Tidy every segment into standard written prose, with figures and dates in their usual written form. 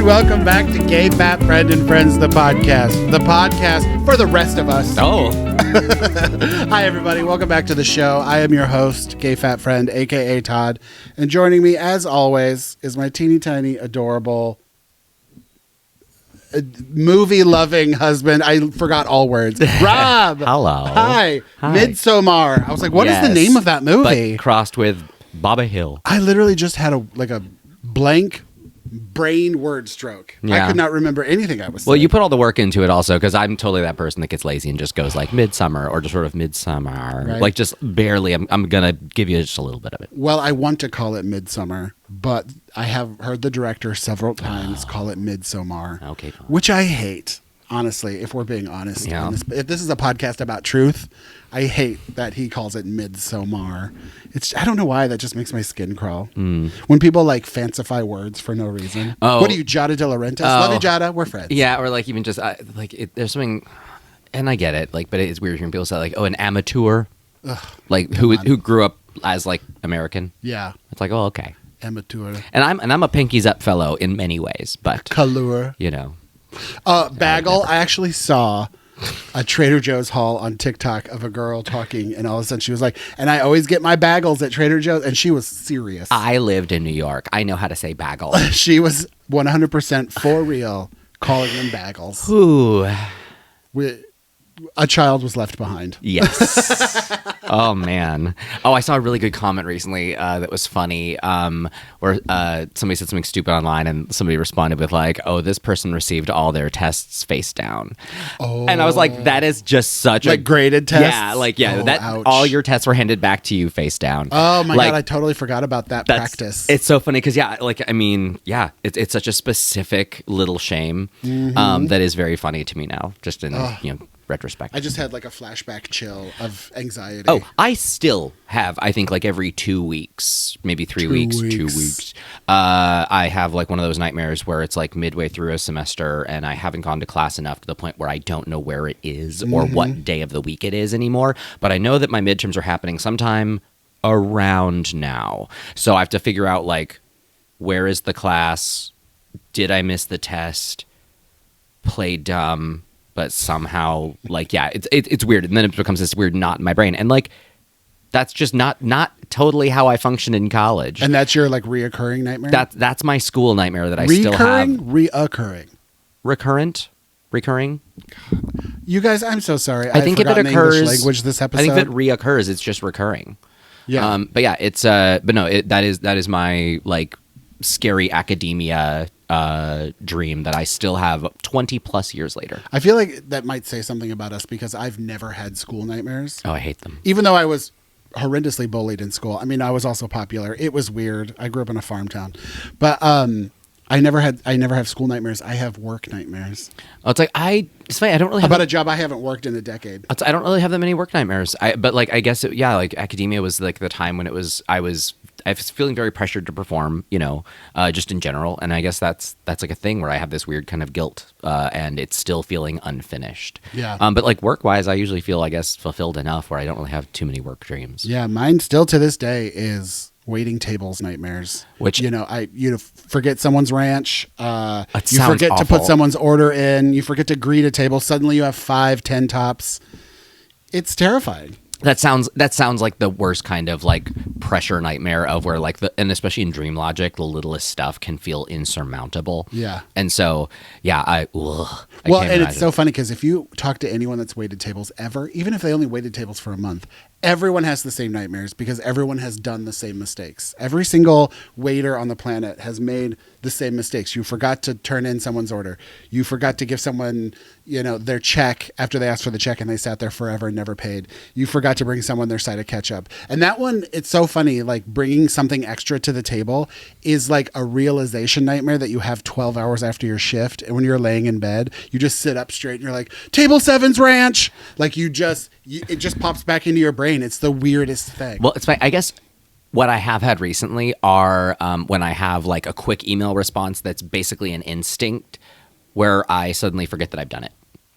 welcome back to GFF and Friends, the podcast for the rest of us. Oh. Hi, everybody. Welcome back to the show. I am your host, GFF Friend, a.k.a. Todd. And joining me, as always, is my teeny tiny, adorable, movie-loving husband. I forgot all words. Rob. Hello. Hi. Midsommar. I was like, what is the name of that movie? But crossed with Baba Hill. I literally just had a blank brain word stroke. Yeah. I could not remember anything I was saying. Well, you put all the work into it also, because I'm totally that person that gets lazy and just goes like midsummer or just sort of midsummer. Right. Like just barely. I'm going to give you just a little bit of it. Well, I want to call it Midsummer, but I have heard the director several times call it Midsommar. Okay, fine. Which I hate, honestly, if we're being honest. Yeah. If this is a podcast about truth, I hate that he calls it Midsommar. I don't know why, that just makes my skin crawl. When people like fancify words for no reason. Oh. What are you, Jada De Laurentiis? Love you, Jada. We're friends. Yeah, or like even just there's something, and I get it, like, but it's weird hearing people say like, oh, an amateur, like who grew up as like American. Yeah. It's like, oh, okay. Amateur. And I'm a pinkies up fellow in many ways, but Color. you know. Bagel. I actually saw a Trader Joe's haul on TikTok of a girl talking, and all of a sudden she was like, and I always get my bagels at Trader Joe's, and she was serious. I lived in New York. I know how to say bagel. She was 100% for real calling them bagels. Ooh. A child was left behind. Yes. Oh, man. Oh, I saw a really good comment recently that was funny where somebody said something stupid online and somebody responded with like, oh, this person received all their tests face down. Oh. And I was like, that is just such like graded tests? Yeah, that ouch. all your tests were handed back to you face down. Oh, my God. I totally forgot about that practice. It's so funny because, it's such a specific little shame that is very funny to me now, just in, retrospect. I just had like a flashback chill of anxiety. Oh, I still have, I think like every 2 weeks, maybe 2 weeks, I have like one of those nightmares where it's like midway through a semester and I haven't gone to class enough to the point where I don't know where it is or what day of the week it is anymore. But I know that my midterms are happening sometime around now. So I have to figure out like, where is the class? Did I miss the test? Play dumb. But somehow, like, yeah, it's weird. And then it becomes this weird knot in my brain. And, like, that's just not totally how I function in college. And that's your, like, reoccurring nightmare? That's my school nightmare that I still have. Reoccurring? Recurring? You guys, I'm so sorry. I think if it occurs, English language this episode. I think if it reoccurs, it's just recurring. Yeah. But yeah, it's, but no, that is my, like, scary academia dream that I still have 20 plus years later. I feel like that might say something about us because I've never had school nightmares. Oh, I hate them. Even though I was horrendously bullied in school. I mean, I was also popular. It was weird. I grew up in a farm town. But I never have school nightmares. I have work nightmares. Oh, it's funny. I don't really have about a job I haven't worked in a decade. I don't really have that many work nightmares. But like, I guess, like academia was like the time when I was feeling very pressured to perform, just in general. And I guess that's like a thing where I have this weird kind of guilt and it's still feeling unfinished. Yeah. But like work wise, I usually feel, I guess, fulfilled enough where I don't really have too many work dreams. Yeah. Mine still to this day is waiting tables nightmares, which, you forget someone's ranch. You forget to put someone's order in. You forget to greet a table. Suddenly you have 5-10 tops. It's terrifying. That sounds like the worst kind of like pressure nightmare of where like and especially in dream logic, the littlest stuff can feel insurmountable. Yeah. And so, yeah, I can't imagine. It's so funny because if you talk to anyone that's waited tables ever, even if they only waited tables for a month, everyone has the same nightmares because everyone has done the same mistakes. Every single waiter on the planet has made the same mistakes. You forgot to turn in someone's order. You forgot to give someone, their check after they asked for the check and they sat there forever and never paid. You forgot to bring someone their side of ketchup. And that one, it's so funny, like bringing something extra to the table is like a realization nightmare that you have 12 hours after your shift. And when you're laying in bed, you just sit up straight and you're like, table 7's ranch. Like it just pops back into your brain. It's the weirdest thing. Well, it's fine. I guess what I have had recently are when I have like a quick email response that's basically an instinct where I suddenly forget that I've done it.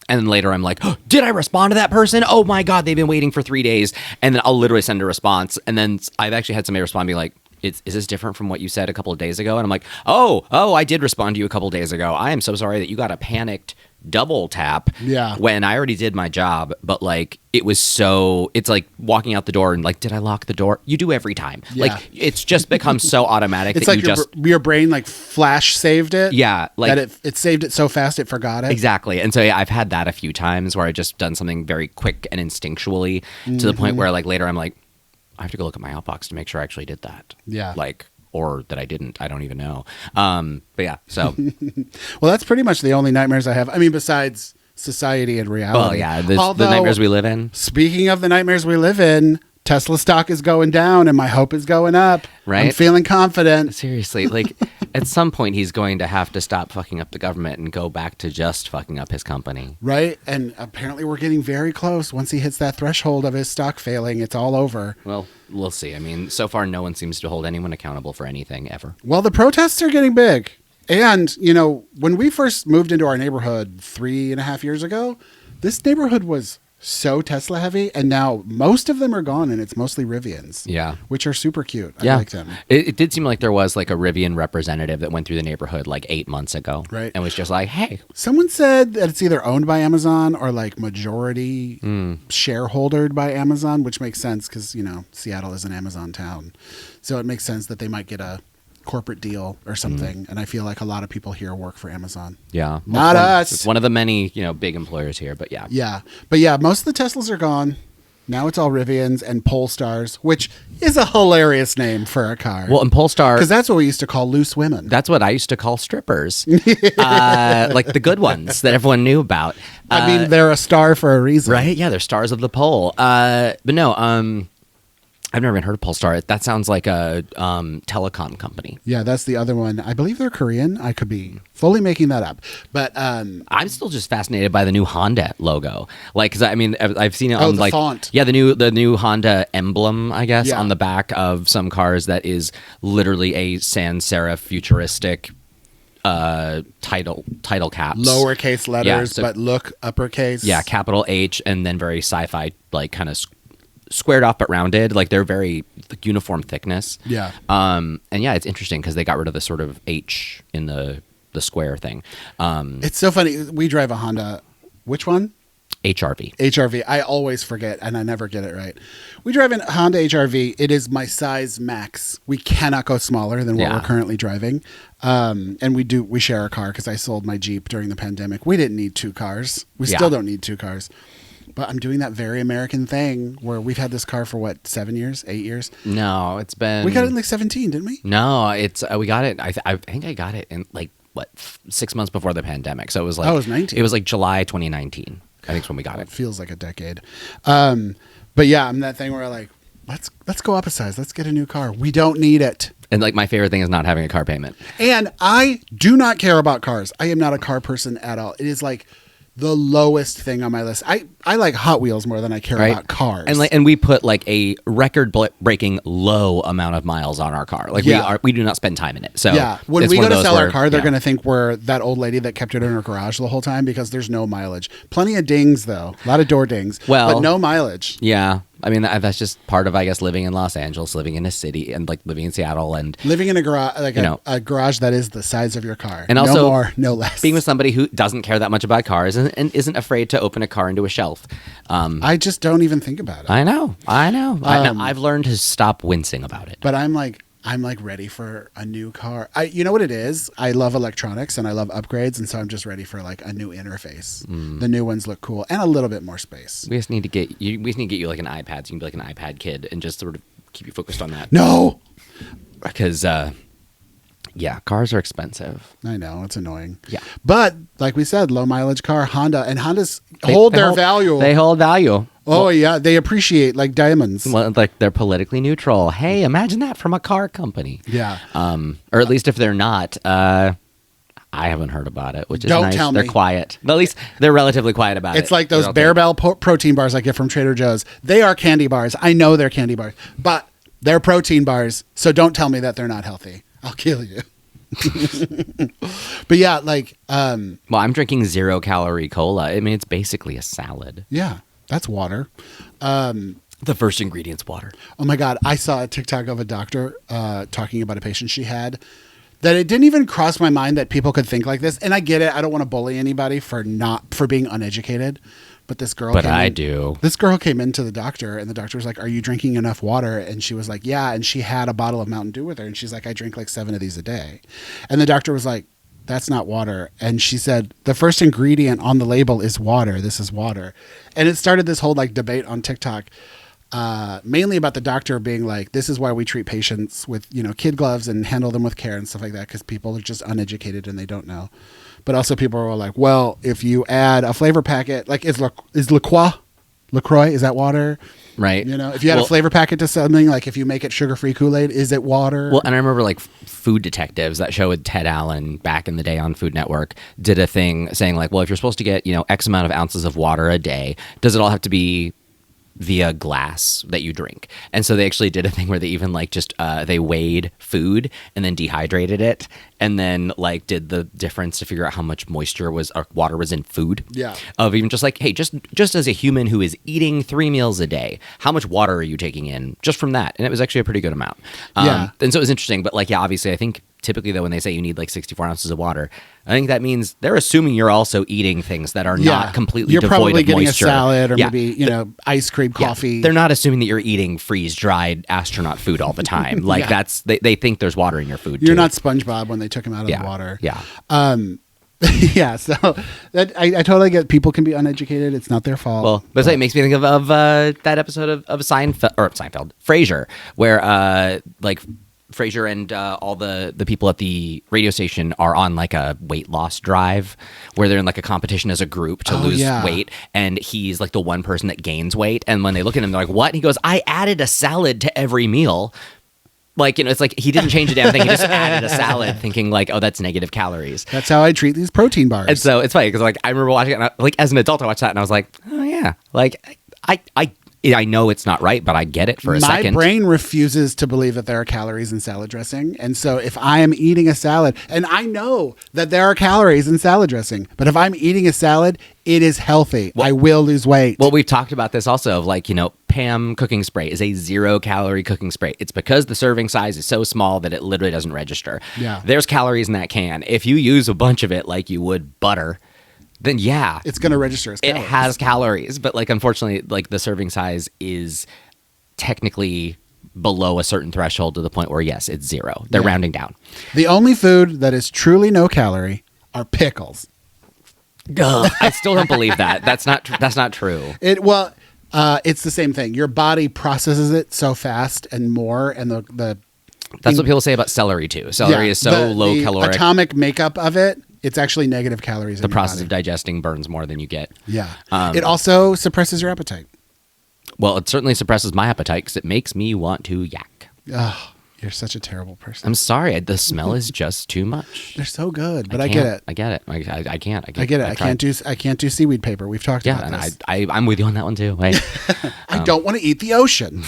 And then later I'm like, oh, did I respond to that person? Oh my God, they've been waiting for 3 days. And then I'll literally send a response. And then I've actually had somebody respond and be like, is this different from what you said a couple of days ago? And I'm like, oh, I did respond to you a couple of days ago. I am so sorry that you got a panicked double tap when I already did my job. But like, it's like walking out the door and like, did I lock the door? You do every time. Like, it's just become so automatic. It's that like your brain like flash saved it. Yeah. Like that it saved it so fast it forgot it. Exactly. And so yeah, I've had that a few times where I just done something very quick and instinctually to the point where like later I'm like, I have to go look at my outbox to make sure I actually did that. Yeah. Like, or that I didn't. I don't even know. But yeah, so. Well, that's pretty much the only nightmares I have. I mean, besides society and reality. Well, yeah, the nightmares we live in. Speaking of the nightmares we live in, Tesla stock is going down and my hope is going up. Right? I'm feeling confident. Seriously, like at some point he's going to have to stop fucking up the government and go back to just fucking up his company. Right? And apparently we're getting very close. Once he hits that threshold of his stock failing, it's all over. Well, we'll see. I mean, so far no one seems to hold anyone accountable for anything ever. Well, the protests are getting big. And, you know, when we first moved into our neighborhood 3.5 years ago, this neighborhood was so Tesla heavy, and now most of them are gone, and it's mostly Rivians. Yeah, which are super cute. Yeah. I like them. It did seem like there was like a Rivian representative that went through the neighborhood like 8 months ago, right? And was just like, "Hey." Someone said that it's either owned by Amazon or like majority shareholdered by Amazon, which makes sense because you know Seattle is an Amazon town, so it makes sense that they might get a corporate deal or something. And I feel like a lot of people here work for Amazon. Yeah, not us. It's one of the many big employers here, but yeah, but yeah, most of the Teslas are gone. Now it's all Rivians and Polestars, which is a hilarious name for a car. Well, and Polestar, because that's what we used to call loose women. That's what I used to call strippers, like the good ones that everyone knew about. I mean, they're a star for a reason, right? Yeah, they're stars of the pole. But no, I've never even heard of Polestar. That sounds like a telecom company. Yeah, that's the other one. I believe they're Korean. I could be fully making that up. But I'm still just fascinated by the new Honda logo. Like, cause I mean, I've seen it on the like font. Yeah, the new Honda emblem, I guess, Yeah. on the back of some cars that is literally a sans serif futuristic title caps, lowercase letters, Yeah, so- but look uppercase. Yeah, capital H and then very sci-fi, like kind of squared off but rounded. Like they're very like, uniform thickness. Yeah. And yeah, it's interesting because they got rid of the sort of H in the square thing. It's so funny. We drive a Honda. Which one? HRV. HRV. I always forget and I never get it right. We drive a Honda HRV. It is my size max. We cannot go smaller than what we're currently driving. And we share a car because I sold my Jeep during the pandemic. We didn't need two cars. We still don't need two cars. But I'm doing that very American thing where we've had this car for what, 7 years, 8 years? No, it's been. We got it in like 17, didn't we? No, it's we got it. I think I got it in like 6 months before the pandemic. So it was like it was 19. It was like July 2019. I think is when we got it. It feels like a decade. But yeah, I'm that thing where I'm like, let's go up a size. Let's get a new car. We don't need it. And like my favorite thing is not having a car payment. And I do not care about cars. I am not a car person at all. It is like the lowest thing on my list. I like Hot Wheels more than I care about cars. And we put like a record-breaking low amount of miles on our car. Like we do not spend time in it. So yeah, when we go to sell our car, they're going to think we're that old lady that kept it in her garage the whole time because there's no mileage. Plenty of dings though, a lot of door dings. But no mileage. Yeah. I mean, that's just part of, I guess, living in Los Angeles, living in a city, and like living in Seattle, and living in a garage, like a garage that is the size of your car, and also no more, no less. Being with somebody who doesn't care that much about cars and isn't afraid to open a car into a shelf. I just don't even think about it. I know. I've learned to stop wincing about it. But I'm like ready for a new car. You know what it is? I love electronics and I love upgrades, and so I'm just ready for like a new interface. The new ones look cool and a little bit more space. We just need to get you. We just need to get you like an iPad, so you can be like an iPad kid and just sort of keep you focused on that. No, because cars are expensive. I know, it's annoying. Yeah, but like we said, low mileage car, Honda, and Hondas hold their value. They hold value. Oh yeah, they appreciate like diamonds. Well, like they're politically neutral. Hey, imagine that from a car company. Yeah. Or at least if they're not, I haven't heard about it, which is Don't nice. tell They're me. quiet. At least they're relatively quiet about it. It's like those Bear Bell protein bars I get from Trader Joe's. They are candy bars. I know they're candy bars, but they're protein bars. So don't tell me that they're not healthy. I'll kill you. But yeah, like well, I'm drinking 0-calorie cola. I mean, it's basically a salad. Yeah, that's water. The first ingredient's water. Oh my God. I saw a TikTok of a doctor talking about a patient she had that it didn't even cross my mind that people could think like this. And I get it. I don't want to bully anybody for being uneducated. But this girl do. This girl came into the doctor and the doctor was like, "Are you drinking enough water?" And she was like, "Yeah." And she had a bottle of Mountain Dew with her. And she's like, "I drink like 7 of these a day." And the doctor was like, "That's not water." And she said, "The first ingredient on the label is water. This is water." And it started this whole like debate on TikTok. Mainly about the doctor being like, this is why we treat patients with, kid gloves and handle them with care and stuff like that, because people are just uneducated and they don't know. But also people are like, well, if you add a flavor packet, like is LaCroix, is that water? Right. If you add a flavor packet to something, like if you make it sugar-free Kool-Aid, is it water? Well, and I remember like Food Detectives, that show with Ted Allen back in the day on Food Network, did a thing saying like, well, if you're supposed to get, X amount of ounces of water a day, does it all have to be via glass that you drink? And so they actually did a thing where they even like just they weighed food and then dehydrated it and then like did the difference to figure out how much moisture was or water was in food. Yeah. Of even just like, hey, just as a human who is eating 3 meals a day, how much water are you taking in just from that? And it was actually a pretty good amount. Yeah. And so it was interesting, but like, yeah, obviously I think typically though when they say you need like 64 ounces of water, I think that means they're assuming you're also eating things that are not completely you're devoid probably of getting moisture. a salad or maybe ice cream, coffee. They're not assuming that you're eating freeze-dried astronaut food all the time. Like they think there's water in your food. You're too. not SpongeBob when they took him out of the water. Yeah. Yeah, so that I totally get. People can be uneducated. It's not their fault. Well, but it makes me think of that episode of Seinfeld, Frasier, where like Frasier and all the people at the radio station are on like a weight loss drive where they're in like a competition as a group to lose weight, and he's like the one person that gains weight, and when they look at him they're like, what? And he goes, I added a salad to every meal. Like, it's like he didn't change a damn thing. He just added a salad thinking like, oh, that's negative calories. That's how I treat these protein bars. And so it's funny because like I remember watching it and like as an adult I watched that and I was like, oh yeah, like I know it's not right, but I get it for a second. My brain refuses to believe that there are calories in salad dressing. And so if I am eating a salad, and I know that there are calories in salad dressing, but if I'm eating a salad, it is healthy. Well, I will lose weight. Well, we've talked about this also of like, Pam cooking spray is a 0-calorie cooking spray. It's because the serving size is so small that it literally doesn't register. Yeah. There's calories in that can. If you use a bunch of it like you would butter, then yeah, it's going to register as calories. It has calories, but like unfortunately, like the serving size is technically below a certain threshold to the point where yes, it's 0. They're rounding down. The only food that is truly no calorie are pickles. I still don't believe that. That's not true. It's the same thing. Your body processes it so fast and more, and that's what people say about celery too. Celery is so low caloric. The atomic makeup of it. It's actually negative calories. The process of digesting burns more than you get. Yeah. It also suppresses your appetite. Well, it certainly suppresses my appetite because it makes me want to yak. Oh, you're such a terrible person. I'm sorry. The smell is just too much. They're so good, but I get it. I get it. I can't. I get it. I can't do seaweed paper. We've talked about this. And I'm with you on that one too. I don't want to eat the ocean.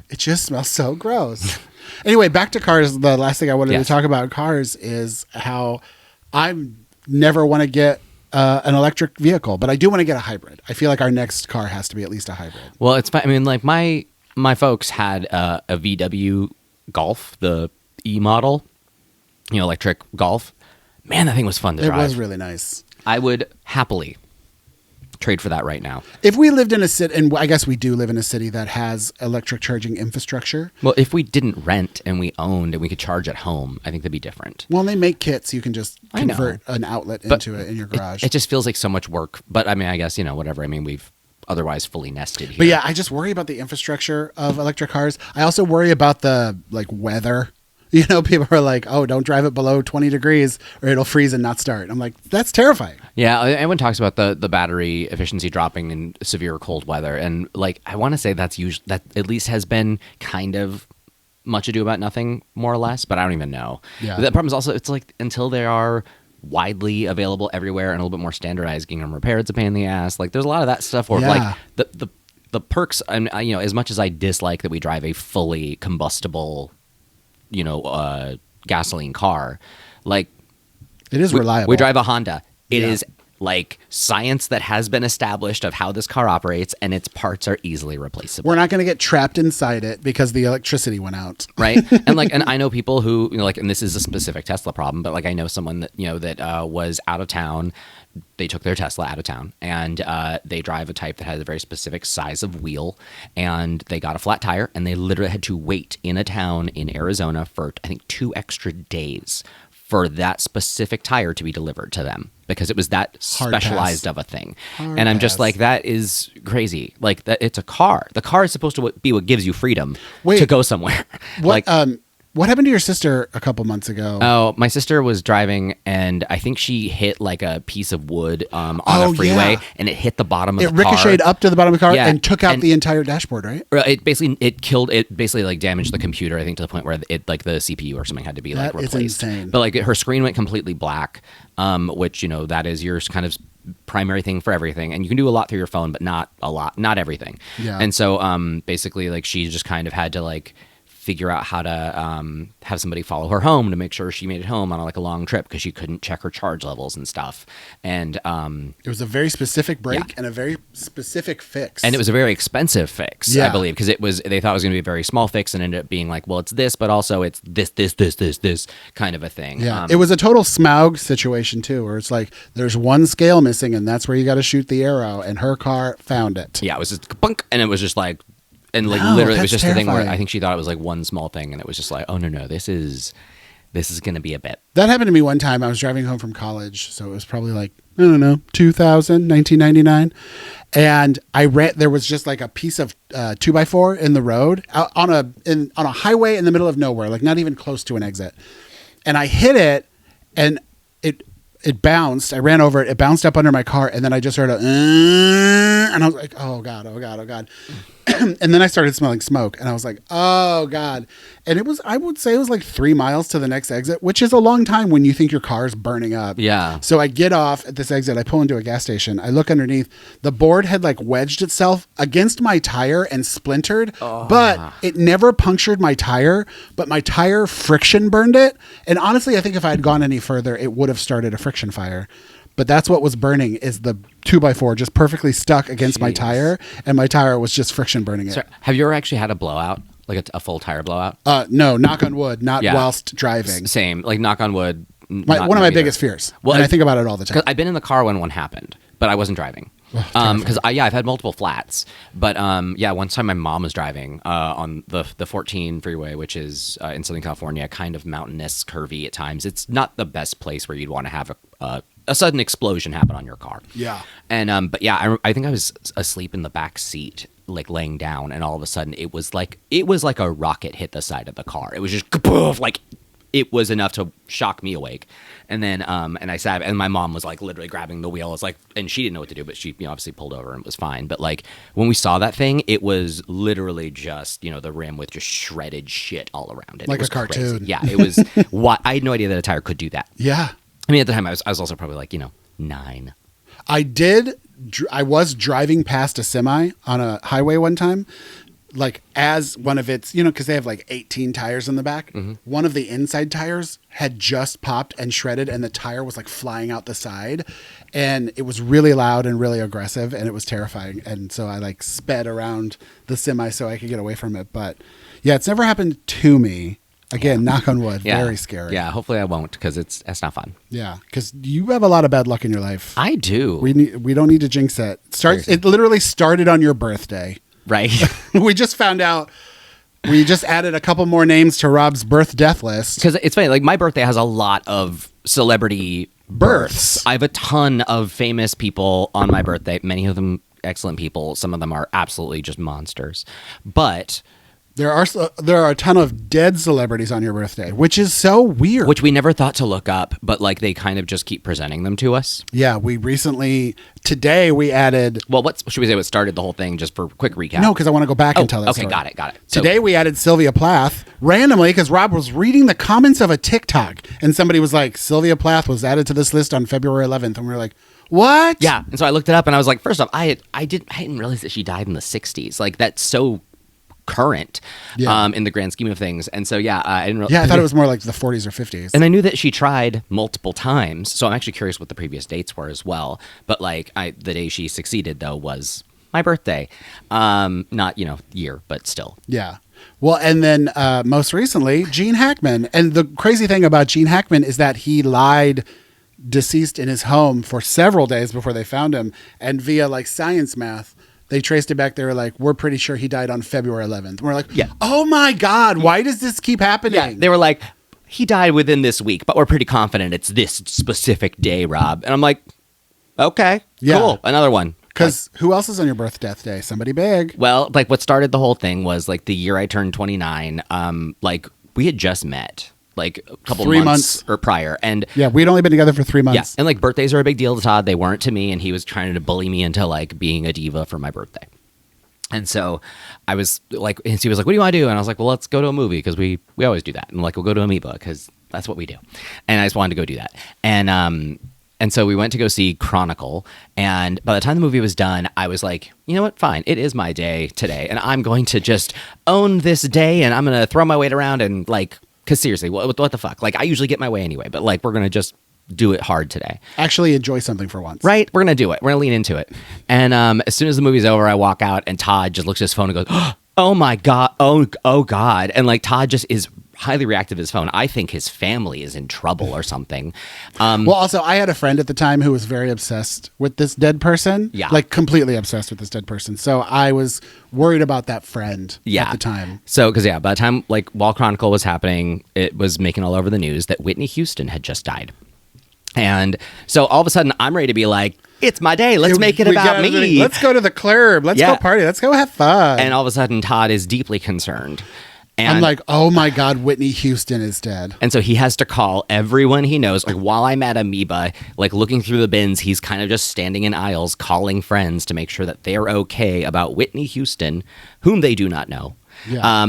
It just smells so gross. Anyway, back to cars. The last thing I wanted to talk about cars is how I never want to get an electric vehicle, but I do want to get a hybrid. I feel like our next car has to be at least a hybrid. Well, it's fine. I mean, like my folks had a VW Golf, the E model, electric Golf. Man, that thing was fun to drive. It was really nice. I would happily trade for that right now. If we lived in a city, and I guess we do live in a city that has electric charging infrastructure. Well, if we didn't rent and we owned and we could charge at home, I think that'd be different. Well, they make kits. You can just convert an outlet into it in your garage. It just feels like so much work. But I mean, I guess, whatever. I mean, we've otherwise fully nested here. But yeah, I just worry about the infrastructure of electric cars. I also worry about the weather. People are like, oh, don't drive it below 20 degrees or it'll freeze and not start. I'm like, that's terrifying. Yeah, everyone talks about the battery efficiency dropping in severe cold weather. And like, I want to say that at least has been kind of much ado about nothing, more or less, but I don't even know. Yeah. The problem is also, it's like until they are widely available everywhere and a little bit more standardized, getting them repaired, it's a pain in the ass. Like there's a lot of that stuff where like the perks, and as much as I dislike that we drive a fully combustible gasoline car, like it is reliable. We drive a Honda. It is like science that has been established of how this car operates, and its parts are easily replaceable. We're not going to get trapped inside it because the electricity went out. Right. And I know people who, like, and this is a specific Tesla problem, but like I know someone that, that was out of town. They took their Tesla out of town, and they drive a type that has a very specific size of wheel, and they got a flat tire, and they literally had to wait in a town in Arizona for, I think, 2 extra days for that specific tire to be delivered to them because it was that specialized of a thing. And I'm just like, that is crazy. Like, that it's a car. The car is supposed to be what gives you freedom to go somewhere. What happened to your sister a couple months ago? Oh, my sister was driving, and I think she hit like a piece of wood on a freeway, and it hit the bottom of the car. It ricocheted up to the bottom of the car and took out the entire dashboard, right? It basically like damaged the computer, I think, to the point where it like the CPU or something had to be like replaced. That is insane. But like her screen went completely black, which, that is your kind of primary thing for everything, and you can do a lot through your phone, but not not everything. Yeah. And so basically like she just kind of had to like figure out how to have somebody follow her home to make sure she made it home on like a long trip because she couldn't check her charge levels and stuff. And it was a very specific break and a very specific fix. And it was a very expensive fix, I believe, because they thought it was going to be a very small fix and ended up being like, well, it's this, but also it's this kind of a thing. Yeah, it was a total Smaug situation too, where it's like there's one scale missing and that's where you got to shoot the arrow, and her car found it. Yeah, it was just bunk, and it was just like, and like literally, it was just terrifying. The thing where I think she thought it was like one small thing, and it was just like, oh no, this is going to be a bit. That happened to me one time. I was driving home from college, so it was probably like, I don't know, 1999, and there was just like a piece of 2x4 in the road on a highway in the middle of nowhere, like not even close to an exit, and I hit it, and it bounced. I ran over it. It bounced up under my car, and then I just heard and I was like, oh God. And then I started smelling smoke, and I was like, oh God. And I would say it was like 3 miles to the next exit, which is a long time when you think your car's burning up. Yeah. So I get off at this exit. I pull into a gas station. I look underneath. The board had like wedged itself against my tire and splintered, but it never punctured my tire, but my tire friction burned it. And honestly, I think if I had gone any further, it would have started a friction fire. But that's what was burning, is the 2x4 just perfectly stuck against my tire, and my tire was just friction burning it. So, have you ever actually had a blowout, like a full tire blowout? No, knock on wood, not whilst driving. Same, like knock on wood. One of my biggest fears. Well, and I think about it all the time. I've been in the car when one happened, but I wasn't driving. Because I've had multiple flats, but one time my mom was driving on the 14 freeway, which is in Southern California, kind of mountainous, curvy at times. It's not the best place where you'd want to have a sudden explosion happen on your car. Yeah. And I think I was asleep in the back seat, like laying down, and all of a sudden it was like a rocket hit the side of the car. It was just kapoof, like it was enough to shock me awake. And then and I sat, and my mom was like literally grabbing the wheel. It's like, and she didn't know what to do, but she obviously pulled over and it was fine. But like when we saw that thing, it was literally just the rim with just shredded shit all around it. Like it was a cartoon. Crazy. Yeah, it was. I had no idea that a tire could do that. Yeah. I mean, at the time I was also probably like 9. I was driving past a semi on a highway one time, like as one of its, because they have like 18 tires in the back. Mm-hmm. One of the inside tires had just popped and shredded, and the tire was like flying out the side, and it was really loud and really aggressive, and it was terrifying. And so I like sped around the semi so I could get away from it. But yeah, it's never happened to me. Again, knock on wood. Yeah. Very scary. Yeah, hopefully I won't, because it's not fun. Yeah, because you have a lot of bad luck in your life. I do. We don't need to jinx it. It literally started on your birthday. Right. We just found out. We just added a couple more names to Rob's death list. Because it's funny, like my birthday has a lot of celebrity births. I have a ton of famous people on my birthday. Many of them excellent people. Some of them are absolutely just monsters. But there are a ton of dead celebrities on your birthday, which is so weird. Which we never thought to look up, but like they kind of just keep presenting them to us. Yeah, today we added. Well, should we say what started the whole thing, just for a quick recap? No, because I want to go back and tell that story. Got it. Today we added Sylvia Plath randomly because Rob was reading the comments of a TikTok, and somebody was like, Sylvia Plath was added to this list on February 11th, and we were like, what? Yeah, and so I looked it up, and I was like, first off, I didn't realize that she died in the 60s. Like, that's so current in the grand scheme of things. And so, I didn't I thought it was more like the 40s or 50s. And I knew that she tried multiple times. So I'm actually curious what the previous dates were as well. But like the day she succeeded, though, was my birthday. Not, year, but still. Yeah. Well, and then most recently, Gene Hackman. And the crazy thing about Gene Hackman is that he lied deceased in his home for several days before they found him. And via like science math, they traced it back. They were like, we're pretty sure he died on February 11th. And we're like, oh my God, why does this keep happening? Yeah, they were like, he died within this week, but we're pretty confident it's this specific day, Rob. And I'm like, okay, cool, another one. Because who else is on your birth death day? Somebody big. Well, like what started the whole thing was like the year I turned 29. Like we had just met. Like a couple 3 months or prior. And we'd only been together for 3 months. Yeah. And like birthdays are a big deal to Todd. They weren't to me. And he was trying to bully me into like being a diva for my birthday. And so I was like, and he was like, what do you want to do? And I was like, well, let's go to a movie because we always do that. And like, we'll go to Amoeba because that's what we do. And I just wanted to go do that. And so we went to go see Chronicle. And by the time the movie was done, I was like, you know what? Fine. It is my day today. And I'm going to just own this day. And I'm going to throw my weight around and like, because seriously, what the fuck? Like, I usually get my way anyway, but like, we're going to just do it hard today. Actually enjoy something for once. Right? We're going to do it. We're going to lean into it. And as soon as the movie's over, I walk out and Todd just looks at his phone and goes, oh my God. Oh God. And like, Todd just is highly reactive to his phone. I think his family is in trouble or something. Well, also, I had a friend at the time who was very obsessed with this dead person. Yeah. Like completely obsessed with this dead person. So I was worried about that friend at the time. So, because by the time like while Chronicle was happening, it was making all over the news that Whitney Houston had just died. And so all of a sudden I'm ready to be like, it's my day. Let's make it about me. Let's go to the club. Let's go party. Let's go have fun. And all of a sudden Todd is deeply concerned. And I'm like, oh my God, Whitney Houston is dead. And so he has to call everyone he knows. Like while I'm at Amoeba, like looking through the bins, he's kind of just standing in aisles, calling friends to make sure that they're okay about Whitney Houston, whom they do not know. Yeah.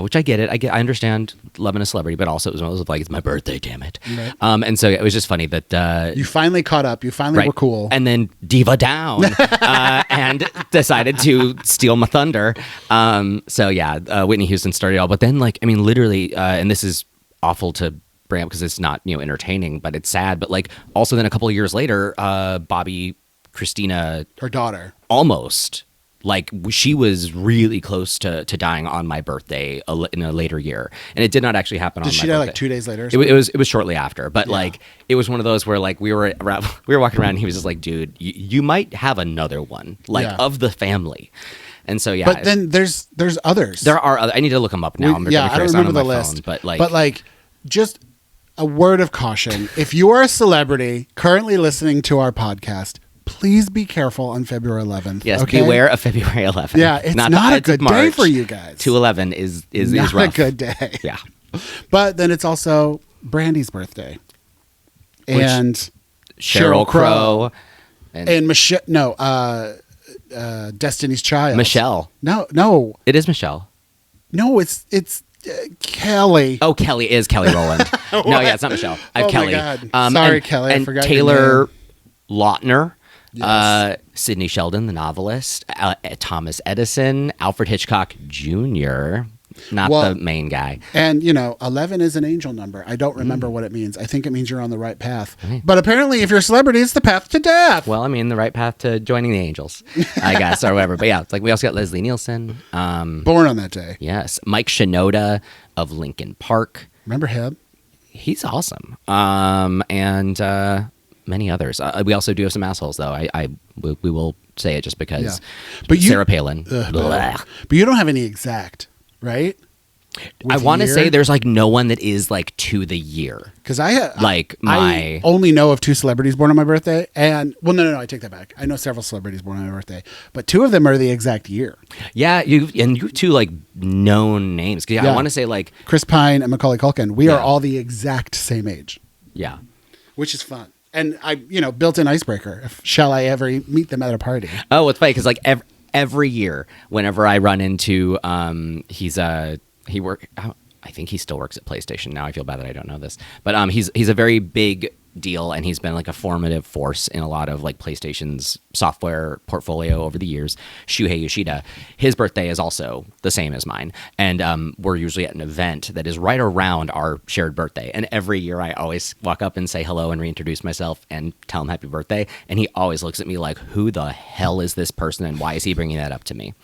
Which I get it. I understand loving a celebrity, but also it was one of those like, it's my birthday, damn it. Right. And so it was just funny that you finally caught up. You finally were cool. And then diva down and decided to steal my thunder. Whitney Houston started it all. But then, like, I mean, literally, and this is awful to bring up because it's not entertaining, but it's sad. But like, also then a couple of years later, Bobby Christina, her daughter, almost. Like she was really close to dying on my birthday in a later year, and it did not actually happen on my birthday. Did she die like 2 days later? It was shortly after, but like it was one of those where like we were walking around, and he was just like, "Dude, you might have another one of the family." And so but then there's others. There are other. I need to look them up now. I don't remember the list, phone, but just a word of caution: if you are a celebrity currently listening to our podcast, please be careful on February 11th. Yes, okay? Beware of February 11th. Yeah, it's not a good day for you guys. 2/11 is not rough. a good day. Yeah, but then it's also Brandy's birthday, and Sheryl Crow, and Michelle. No, Destiny's Child. Michelle. No, it is Michelle. No, it's Kelly. Oh, Kelly is Kelly Rowland. No, it's not Michelle. I have Kelly. My God. Sorry, Kelly. I forgot Taylor your name. Lautner. Yes. Sidney Sheldon, the novelist, Thomas Edison, Alfred Hitchcock Jr., not the main guy. And, 11 is an angel number. I don't remember what it means. I think it means you're on the right path. But apparently, if you're a celebrity, it's the path to death. Well, I mean, the right path to joining the angels, I guess, or whatever. But yeah, it's like we also got Leslie Nielsen. Born on that day. Yes. Mike Shinoda of Lincoln Park. Remember him? He's awesome. Many others. We also do have some assholes, though. We will say it just because. Yeah. But Sarah Palin. But you don't have any exact, right? I want to say there's like no one that is like to the year. Because I only know of 2 celebrities born on my birthday, and no, I take that back. I know several celebrities born on my birthday, but 2 of them are the exact year. Yeah, you 2 like known names. I want to say like Chris Pine and Macaulay Culkin. We are all the exact same age. Yeah, which is fun. And I, built-in icebreaker. Shall I ever meet them at a party? Oh, it's funny because like every year, whenever I run into, I think he still works at PlayStation now. I feel bad that I don't know this, but he's a very big deal, and he's been like a formative force in a lot of like PlayStation's software portfolio over the years. Shuhei Yoshida, his birthday is also the same as mine, and we're usually at an event that is right around our shared birthday. And every year, I always walk up and say hello and reintroduce myself and tell him happy birthday, and he always looks at me like, "Who the hell is this person, and why is he bringing that up to me?"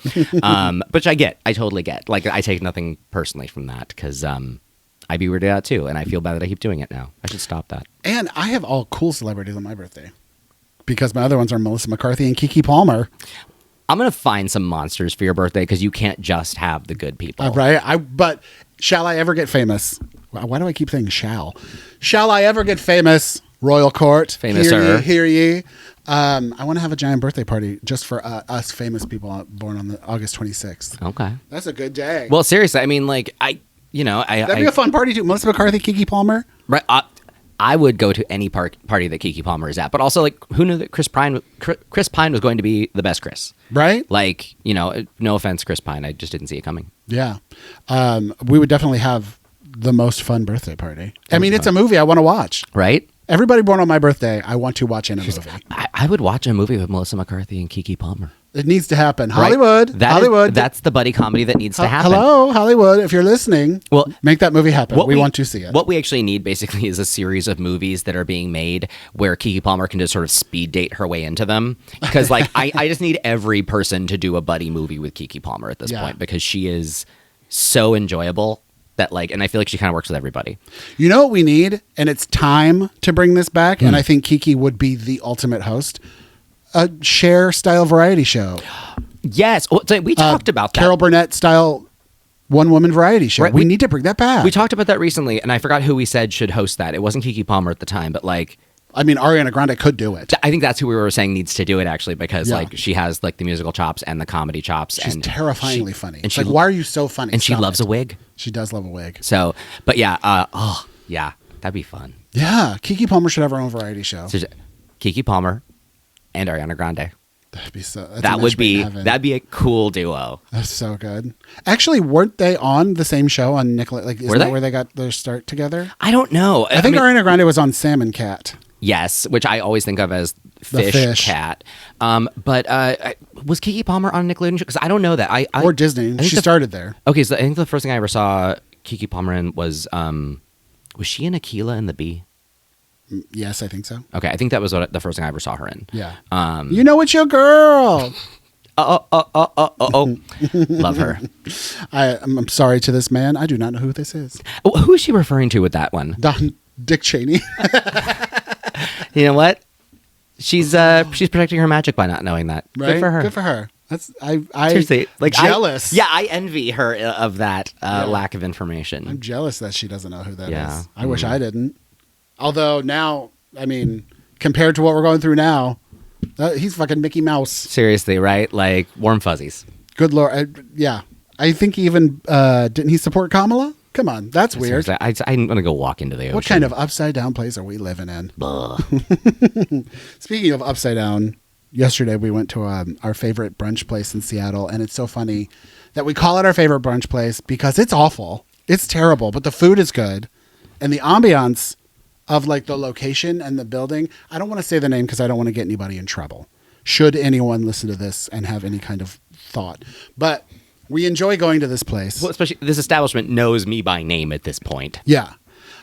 Which I totally get. Like, I take nothing personally from that because I'd be weirded out too, and I feel bad that I keep doing it now. I should stop that. And I have all cool celebrities on my birthday because my other ones are Melissa McCarthy and Keke Palmer. I'm gonna find some monsters for your birthday because you can't just have the good people, right? But shall I ever get famous? Why do I keep saying shall? Shall I ever get famous? Royal Court, famouser. Hear ye. I want to have a giant birthday party just for us famous people born on the August 26th. Okay, that's a good day. Well, seriously, I mean, like that'd be a fun party too. Melissa McCarthy, Keke Palmer. Right. I would go to any party that Keke Palmer is at, but also, like, who knew that Chris Pine was going to be the best Chris? Right. Like, no offense, Chris Pine, I just didn't see it coming. Yeah. We would definitely have the most fun birthday party. I mean, it's a movie I want to watch. Right. Everybody born on my birthday, I want to watch in a movie. I would watch a movie with Melissa McCarthy and Keke Palmer. It needs to happen. Right? Hollywood. Hollywood. That's the buddy comedy that needs to happen. Hello, Hollywood. If you're listening, make that movie happen. We want to see it. What we actually need basically is a series of movies that are being made where Keke Palmer can just sort of speed date her way into them. Because like I just need every person to do a buddy movie with Keke Palmer at this point because she is so enjoyable. That and I feel like she kind of works with everybody. You know what we need, and it's time to bring this back, and I think Keke would be the ultimate host, a Cher style variety show. Yes, we talked about that. Carol Burnett style one-woman variety show. Right. We need to bring that back. We talked about that recently, and I forgot who we said should host that. It wasn't Keke Palmer at the time, but I mean, Ariana Grande could do it. I think that's who we were saying needs to do it, actually, because she has the musical chops and the comedy chops. She's terrifyingly funny. And she's why are you so funny? And she loves a wig. She does love a wig. So, but yeah, that'd be fun. Yeah, Keke Palmer should have her own variety show. So, Keke Palmer and Ariana Grande. That'd be so. That'd be a cool duo. That's so good. Actually, weren't they on the same show on Nickelodeon? Isn't that where they got their start together? I don't know. I think Ariana Grande was on Salmon Cat. Yes, which I always think of as Fish Cat. But was Keke Palmer on a Nickelodeon show? Because I don't know that. Or Disney. She started there. Okay, so I think the first thing I ever saw Keke Palmer in was she in Akilah and the Bee? Yes, I think so. Okay, I think that was the first thing I ever saw her in. Yeah. It's your girl. Love her. I'm sorry to this man. I do not know who this is. Who is she referring to with that one? Dick Cheney. You know what? She's protecting her magic by not knowing that. Right? Good for her. Good for her. That's seriously jealous. I envy her of that lack of information. I'm jealous that she doesn't know who that is. I wish I didn't. Although now, I mean, compared to what we're going through now, he's fucking Mickey Mouse. Seriously, right? Like warm fuzzies. Good Lord. I think even didn't he support Kamala? Come on, that's weird. I'm going to go walk into the ocean. What kind of upside down place are we living in? Speaking of upside down, yesterday we went to our favorite brunch place in Seattle, and it's so funny that we call it our favorite brunch place because it's awful. It's terrible, but the food is good. And the ambiance of the location and the building, I don't want to say the name because I don't want to get anybody in trouble. Should anyone listen to this and have any kind of thought. But we enjoy going to this place. Well, especially this establishment knows me by name at this point. Yeah.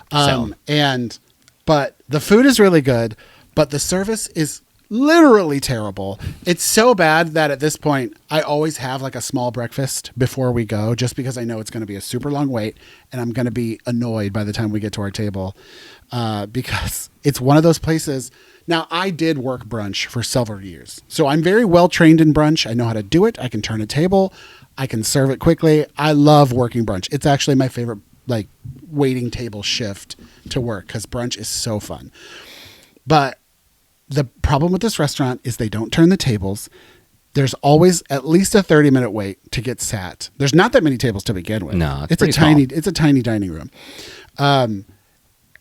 But the food is really good, but the service is literally terrible. It's so bad that at this point, I always have a small breakfast before we go, just because I know it's going to be a super long wait and I'm going to be annoyed by the time we get to our table. Because it's one of those places. Now, I did work brunch for several years, so I'm very well trained in brunch. I know how to do it. I can turn a table. I can serve it quickly. I love working brunch. It's actually my favorite, waiting table shift to work because brunch is so fun. But the problem with this restaurant is they don't turn the tables. There's always at least a 30-minute wait to get sat. There's not that many tables to begin with. No, it's a tiny dining room.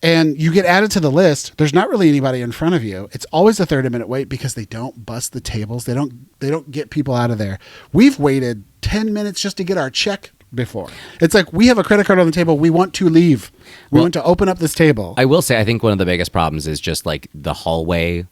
And you get added to the list. There's not really anybody in front of you. It's always a 30-minute wait because they don't bust the tables. They don't get people out of there. We've waited 10 minutes just to get our check before. It's like, we have a credit card on the table. We want to leave. We want to open up this table. I will say, I think one of the biggest problems is just like the hallway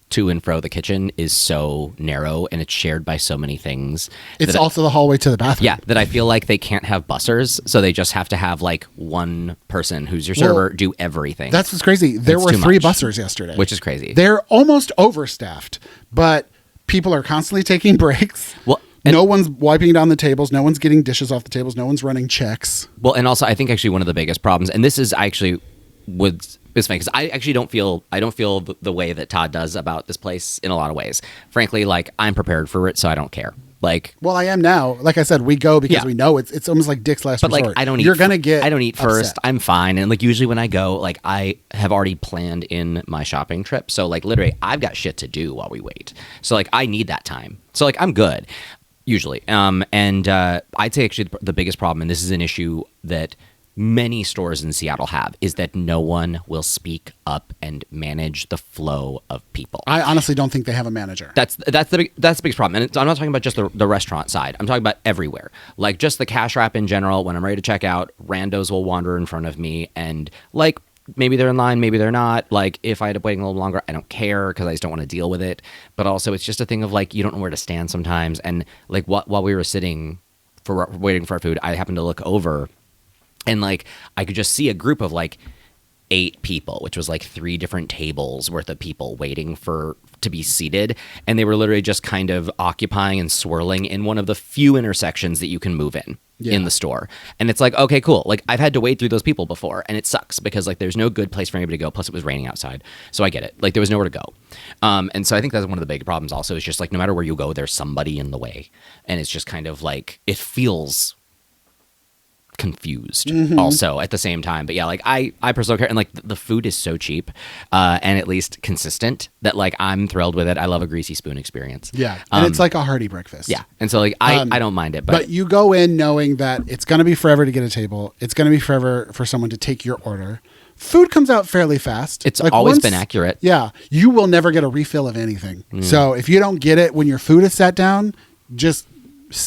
to and fro the kitchen is so narrow and it's shared by so many things. It's also the hallway to the bathroom. Yeah, that I feel like they can't have bussers, so they just have to have like one person who's your server do everything. That's what's crazy. There were 3 bussers yesterday. Which is crazy. They're almost overstaffed, but people are constantly taking breaks. Well, no one's wiping down the tables. No one's getting dishes off the tables. No one's running checks. Well, and also I think actually one of the biggest problems, and this is actually it's funny because I actually don't feel the way that Todd does about this place in a lot of ways. Frankly, like I'm prepared for it, so I don't care. Like, well, I am now. Like I said, we go because we know it's almost like Dick's last resort. Like, I don't eat. You're gonna get. I don't eat upset. first. I'm fine. And like usually when I go, like I have already planned in my shopping trip. So like literally, I've got shit to do while we wait. So like I need that time. So like I'm good usually. And I'd say actually the biggest problem, and this is an issue that many stores in Seattle have, is that no one will speak up and manage the flow of people. I honestly don't think they have a manager. That's the biggest problem. And I'm not talking about just the restaurant side. I'm talking about everywhere. Like just the cash wrap in general. When I'm ready to check out, randos will wander in front of me and like maybe they're in line, maybe they're not. Like if I end up waiting a little longer, I don't care because I just don't want to deal with it. But also it's just a thing of like you don't know where to stand sometimes. And like while we were sitting for waiting for our food, I happened to look over. And, like, I could just see a group of, like, 8 people, which was, like, 3 different tables worth of people waiting to be seated. And they were literally just kind of occupying and swirling in one of the few intersections that you can move in the store. And it's like, okay, cool. Like, I've had to wade through those people before. And it sucks because, like, there's no good place for anybody to go. Plus, it was raining outside. So I get it. Like, there was nowhere to go. And so I think that's one of the big problems also is just, like, no matter where you go, there's somebody in the way. And it's just kind of, like, it feels confused also at the same time. But yeah, like I personally care, and like the food is so cheap and at least consistent that like I'm thrilled with it. I love a greasy spoon experience. Yeah, and it's like a hearty breakfast. Yeah, and so like I don't mind it. But you go in knowing that it's going to be forever to get a table. It's going to be forever for someone to take your order. Food comes out fairly fast. It's like always been accurate. Yeah, you will never get a refill of anything. So if you don't get it when your food is sat down, just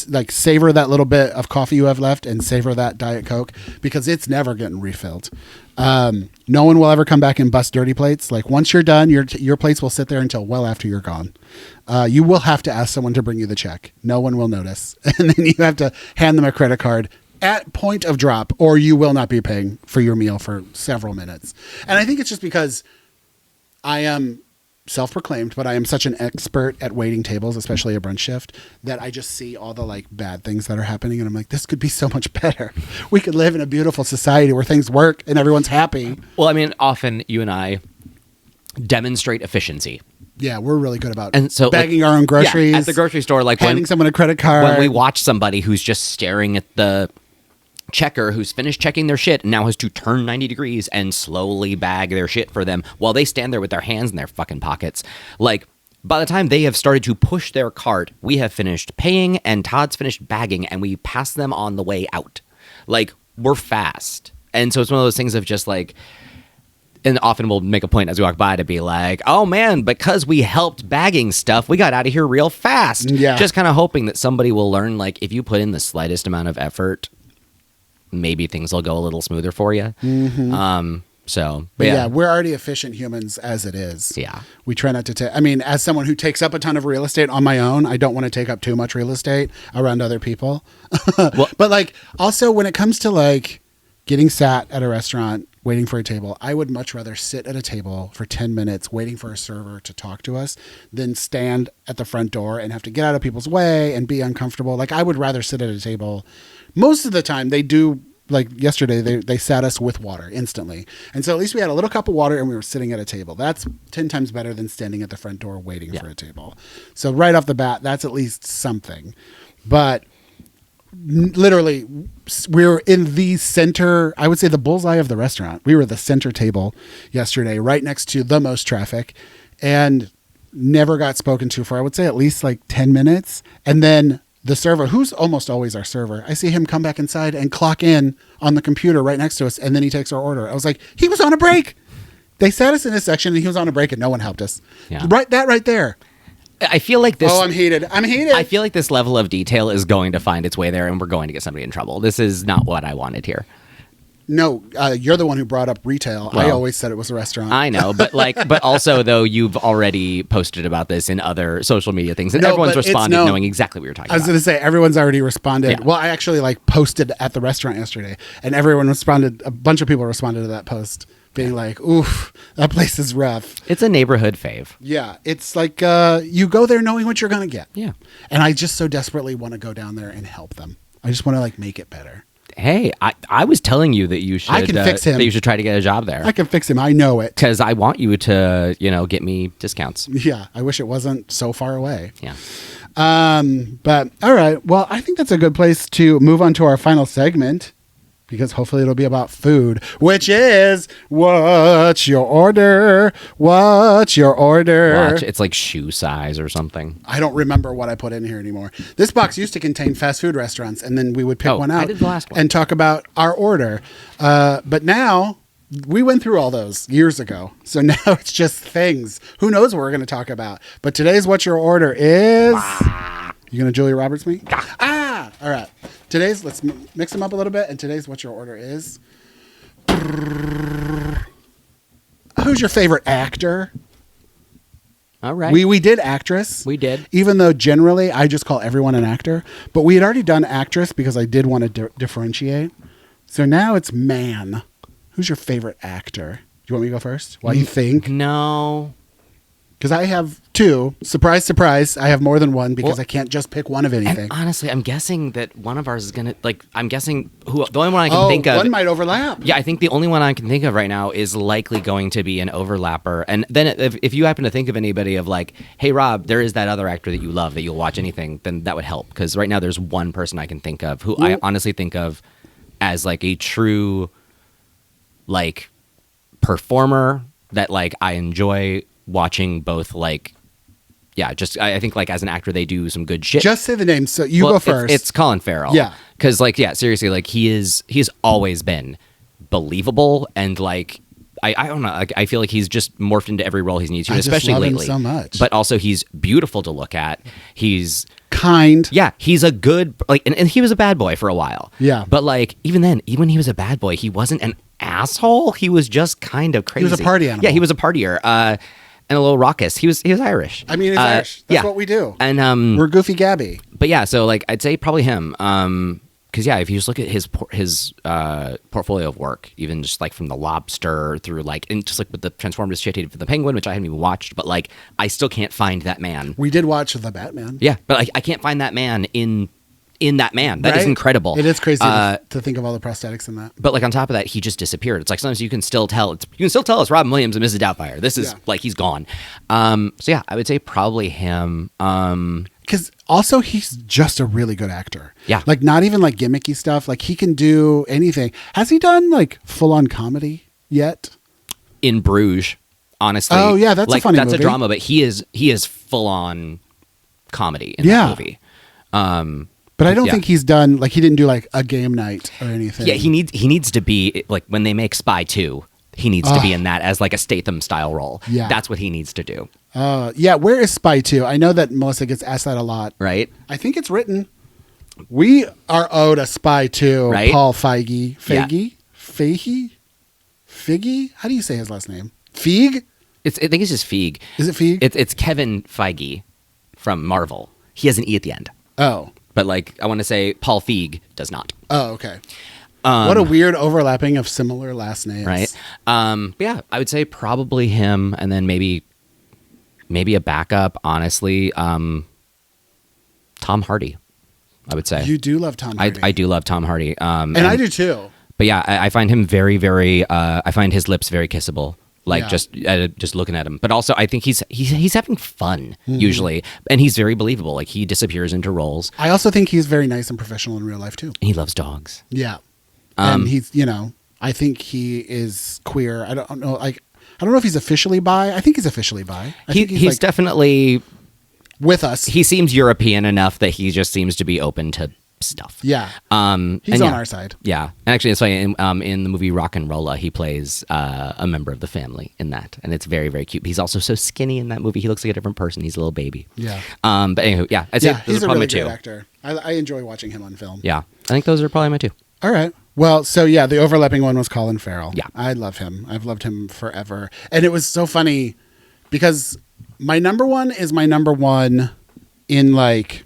like savor that little bit of coffee you have left and savor that Diet Coke because it's never getting refilled. No one will ever come back and bust dirty plates. Like once you're done, your plates will sit there until well after you're gone. You will have to ask someone to bring you the check. No one will notice. And then you have to hand them a credit card at point of drop or you will not be paying for your meal for several minutes. And I think it's just because I am self-proclaimed, but I am such an expert at waiting tables, especially a brunch shift, that I just see all the like bad things that are happening and I'm like, this could be so much better. We could live in a beautiful society where things work and everyone's happy. Well, I mean, often you and I demonstrate efficiency. Yeah, we're really good about bagging our own groceries. Yeah, at the grocery store, like handing someone a credit card. When we watch somebody who's just staring at the checker who's finished checking their shit and now has to turn 90 degrees and slowly bag their shit for them while they stand there with their hands in their fucking pockets. Like, by the time they have started to push their cart, we have finished paying and Todd's finished bagging and we pass them on the way out. Like, we're fast. And so it's one of those things of just like, and often we'll make a point as we walk by to be like, oh man, because we helped bagging stuff, we got out of here real fast. Yeah. Just kind of hoping that somebody will learn, like, if you put in the slightest amount of effort, maybe things will go a little smoother for you. But yeah, we're already efficient humans as it is. Yeah. We try not to take, I mean, as someone who takes up a ton of real estate on my own, I don't want to take up too much real estate around other people. Well, but like, also when it comes to like getting sat at a restaurant, waiting for a table, I would much rather sit at a table for 10 minutes waiting for a server to talk to us than stand at the front door and have to get out of people's way and be uncomfortable. Like I would rather sit at a table. Most of the time they do, like yesterday, they sat us with water instantly. And so at least we had a little cup of water and we were sitting at a table. That's 10 times better than standing at the front door waiting for a table. So right off the bat, that's at least something. But literally, we were in the center, I would say the bullseye of the restaurant. We were the center table yesterday, right next to the most traffic, and never got spoken to for, I would say, at least like 10 minutes. And then the server, who's almost always our server, I see him come back inside and clock in on the computer right next to us, and then he takes our order. I was like, he was on a break. They sat us in a section, and he was on a break, and no one helped us. Yeah. Right there. I feel like this. Oh, I'm heated. I feel like this level of detail is going to find its way there, and we're going to get somebody in trouble. This is not what I wanted here. No, you're the one who brought up retail. Well, I always said it was a restaurant. I know, but also though you've already posted about this in other social media things, and everyone's responded knowing exactly what you're talking about. I was going to say everyone's already responded. Yeah. Well, I actually posted at the restaurant yesterday, and everyone responded. A bunch of people responded to that post, being like, "Oof, that place is rough." It's a neighborhood fave. Yeah, it's like you go there knowing what you're going to get. Yeah, and I just so desperately want to go down there and help them. I just want to make it better. Hey, I was telling you that you should. I can fix him. That you should try to get a job there. I can fix him. I know it because I want you to, get me discounts. Yeah, I wish it wasn't so far away. Yeah. But all right. Well, I think that's a good place to move on to our final segment, because hopefully it'll be about food, which is what's your order? What's your order? It's like shoe size or something. I don't remember what I put in here anymore. This box used to contain fast food restaurants, and then we would pick one out I did the last one. and talk about our order. But now we went through all those years ago. So now it's just things. Who knows what we're going to talk about? But today's what's your order is... You going to Julia Roberts me? All right. Today's, let's mix them up a little bit. And today's what your order is. Who's your favorite actor? All right. We did actress. We did. Even though generally I just call everyone an actor. But we had already done actress because I did want to differentiate. So now it's man. Who's your favorite actor? Do you want me to go first? While you think? No. Because I have two. Surprise, surprise. I have more than one because I can't just pick one of anything. And honestly, I'm guessing that one of ours is going to, I'm guessing the only one I can think of. One might overlap. Yeah, I think the only one I can think of right now is likely going to be an overlapper. And then if you happen to think of anybody of hey, Rob, there is that other actor that you love that you'll watch anything, then that would help. Because right now there's one person I can think of who I honestly think of as a true, performer that, I enjoy watching both I think as an actor they do some good shit. Just say the name, so you go first. It's Colin Farrell. Yeah, because seriously, he's always been believable, and I don't know, I feel like he's just morphed into every role he's needed to, especially love lately. Him so much, but also he's beautiful to look at. He's kind. Yeah, he's a good and he was a bad boy for a while. Yeah, but even then, even when he was a bad boy, he wasn't an asshole. He was just kind of crazy. He was a party animal. Yeah, he was a partier. And a little raucous. He was Irish. I mean, he's Irish. That's what we do. And we're Goofy Gabby. But yeah, so I'd say probably him. Because if you just look at his portfolio of work, even just from The Lobster through and just with the Transformers shit he did for the Penguin, which I hadn't even watched, but I still can't find that man. We did watch The Batman. Yeah, but I can't find that man in that man. That is incredible. It is crazy to think of all the prosthetics in that. But on top of that, he just disappeared. It's sometimes you can still tell. It's Robin Williams and Mrs. Doubtfire. This is he's gone. So yeah, I would say probably him. Because also he's just a really good actor. Yeah. Not even gimmicky stuff. He can do anything. Has he done full on comedy yet? In Bruges, honestly. Oh yeah, that's a funny movie. That's a drama, but he is full on comedy in that movie. But I don't think he's done he didn't do a game night or anything. Yeah, he needs to be when they make Spy 2, he needs to be in that as a Statham style role. Yeah. That's what he needs to do. Yeah, where is Spy 2? I know that Melissa gets asked that a lot. Right? I think it's written. We are owed a Spy 2, right? Paul Feige. Figgy? How do you say his last name? Feig? I think it's just Feig. Is it Feig? It's Kevin Feige from Marvel. He has an E at the end. Oh. But I want to say Paul Feig does not. Oh, okay. What a weird overlapping of similar last names. Right. Yeah, I would say probably him, and then maybe a backup, honestly. Tom Hardy, I would say. You do love Tom Hardy. I do love Tom Hardy. And I do too. But yeah, I find him very, very, I find his lips very kissable. Just looking at him, but also I think he's having fun usually, and he's very believable. He disappears into roles. I also think he's very nice and professional in real life too. And he loves dogs. Yeah, and he's I think he is queer. I don't know. I don't know if he's officially bi. I think he's officially bi. He's definitely with us. He seems European enough that he just seems to be open to stuff. Yeah. He's on our side. Yeah. And actually, it's funny. In the movie Rock and Rolla, he plays a member of the family in that. And it's very, very cute. He's also so skinny in that movie. He looks like a different person. He's a little baby. Yeah. But anyway, yeah. I'd say he's a really great good actor. I enjoy watching him on film. Yeah. I think those are probably my two. All right. Well, so yeah, the overlapping one was Colin Farrell. Yeah. I love him. I've loved him forever. And it was so funny because my number one is my number one in like,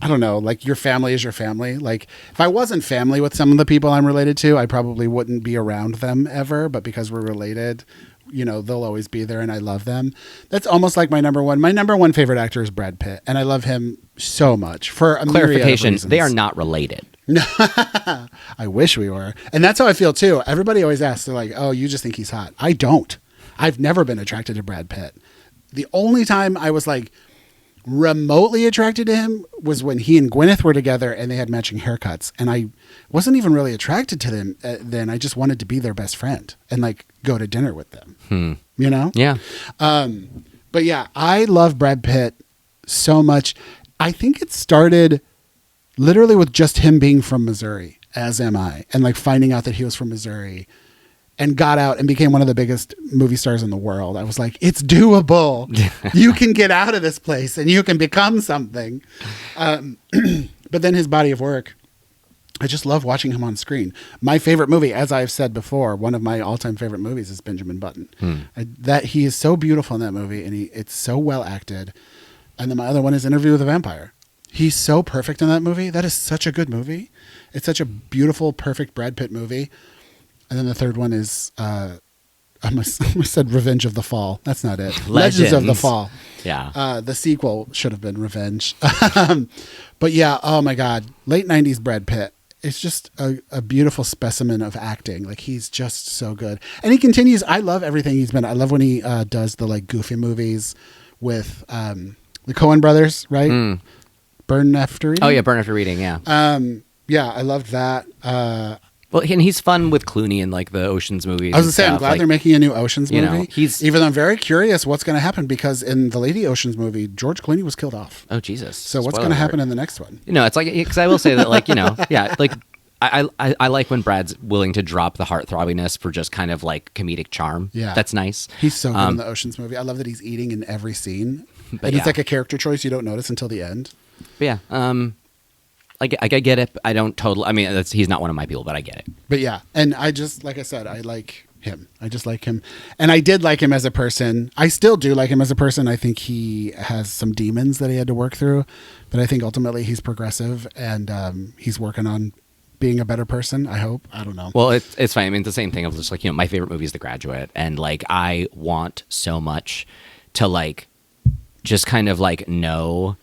I don't know, like your family is your family. Like if I wasn't family with some of the people I'm related to, I probably wouldn't be around them ever. But because we're related, you know, they'll always be there and I love them. That's almost like my number one. My number one favorite actor is Brad Pitt. And I love him so much for a myriad of Clarification, reasons. they are not related. No, I wish we were. And that's how I feel too. Everybody always asks, they're like, oh, you just think he's hot. I don't. I've never been attracted to Brad Pitt. The only time I was like remotely attracted to him was when he and Gwyneth were together and they had matching haircuts. And I wasn't even really attracted to them then. I just wanted to be their best friend and like go to dinner with them, you know? Yeah. But yeah, I love Brad Pitt so much. I think it started literally with just him being from Missouri, as am I, and like finding out that he was from Missouri and got out and became one of the biggest movie stars in the world. I was like, it's doable. You can get out of this place and you can become something. But then his body of work, I just love watching him on screen. My favorite movie, as I've said before, one of my all-time favorite movies is Benjamin Button. That he is so beautiful in that movie and it's so well acted. And then my other one is Interview with a Vampire. He's so perfect in that movie. That is such a good movie. It's such a beautiful, perfect Brad Pitt movie. And then the third one is, I almost said Revenge of the Fall. That's not it. Legends of the Fall. Yeah. The sequel should have been Revenge. But yeah, oh my God. Late 90s Brad Pitt. It's just a beautiful specimen of acting. Like he's just so good. And he continues. I love everything he's been. I love when he does the like goofy movies with the Coen brothers, right? Burn After Reading? Oh, yeah, Burn After Reading, yeah. Yeah, I loved that. Well, and he's fun with Clooney in like the Ocean's movies. I was going to say, I'm glad they're making a new Ocean's movie. You know, even though I'm very curious what's going to happen because in the Lady Ocean's movie, George Clooney was killed off. Oh, Jesus. So what's going to happen in the next one? You know, it's like, because I will say that, like, you know, yeah, like, I like when Brad's willing to drop the heartthrobiness for just kind of like comedic charm. Yeah. That's nice. He's so good in the Ocean's movie. I love that he's eating in every scene. And it's like a character choice you don't notice until the end. But yeah, I get it. I don't totally. I mean, he's not one of my people, but I get it. But yeah, and I just like I said, I like him. I just like him, and I did like him as a person. I still do like him as a person. I think he has some demons that he had to work through, but I think ultimately he's progressive and he's working on being a better person. I hope. I don't know. Well, it's fine. I mean, it's the same thing of just like, you know, my favorite movie is The Graduate, and like I want so much to like just kind of like know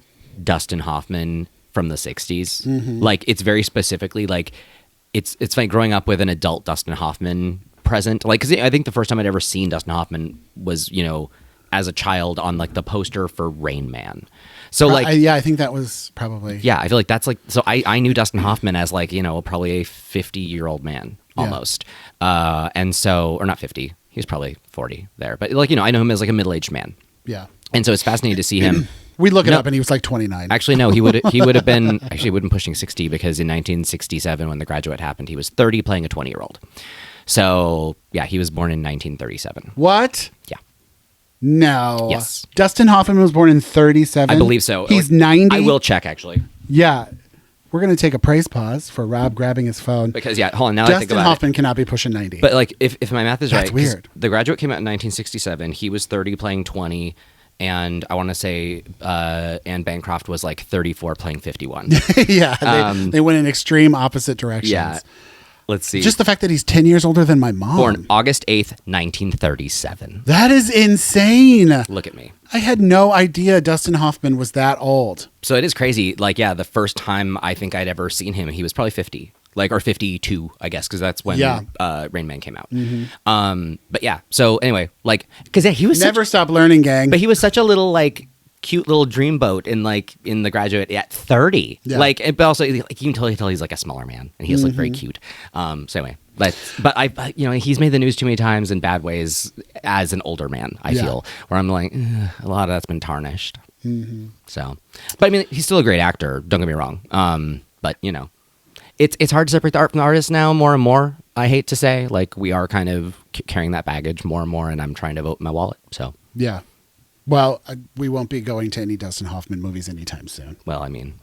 Dustin Hoffman from the 60s. Like it's very specifically like it's like growing up with an adult Dustin Hoffman present, like, because I think the first time I'd ever seen Dustin Hoffman was, you know, as a child on like the poster for Rain Man. So like I think that was probably I feel like that's like, so I knew Dustin Hoffman as like, you know, probably a 50-year-old man almost. And so, or not 50, he was probably 40 there, but like, you know, I know him as like a middle-aged man. And so it's fascinating to see him. We look it up and he was like 29. Actually, no, he would have been pushing 60 because in 1967 when The Graduate happened, he was 30 playing a 20-year-old. So yeah, he was born in 1937. What? Yeah. No. Yes. Dustin Hoffman was born in 37. I believe so. He's 90. I will check actually. Yeah. We're going to take a praise pause for Rob grabbing his phone. Because, yeah, hold on. Now Dustin I think about Hoffman cannot be pushing 90. But, like, if my math is That's right, weird. The Graduate came out in 1967. He was 30 playing 20. And I want to say Anne Bancroft was, like, 34 playing 51. Yeah. They went in extreme opposite directions. Yeah. Let's see. Just the fact that he's 10 years older than my mom. Born August 8th, 1937. That is insane. Look at me. I had no idea Dustin Hoffman was that old. So it is crazy. Like, yeah, the first time I think I'd ever seen him, he was probably 50. Like, or 52, I guess, because that's when Rain Man came out. But yeah, so anyway, like, because he was Never Stop Learning, gang. But he was such a little, like, cute little dreamboat in The Graduate at 30. Yeah. Like, but also, like, you can totally tell he's like a smaller man, and he is like very cute. So anyway, but I you know, he's made the news too many times in bad ways as an older man. I feel where I'm like, a lot of that's been tarnished. So, but I mean, he's still a great actor. Don't get me wrong. But, you know, it's hard to separate the art from the artist now more and more. I hate to say, like, we are kind of carrying that baggage more and more, and I'm trying to vote my wallet. So yeah. Well, we won't be going to any Dustin Hoffman movies anytime soon. Well, I mean,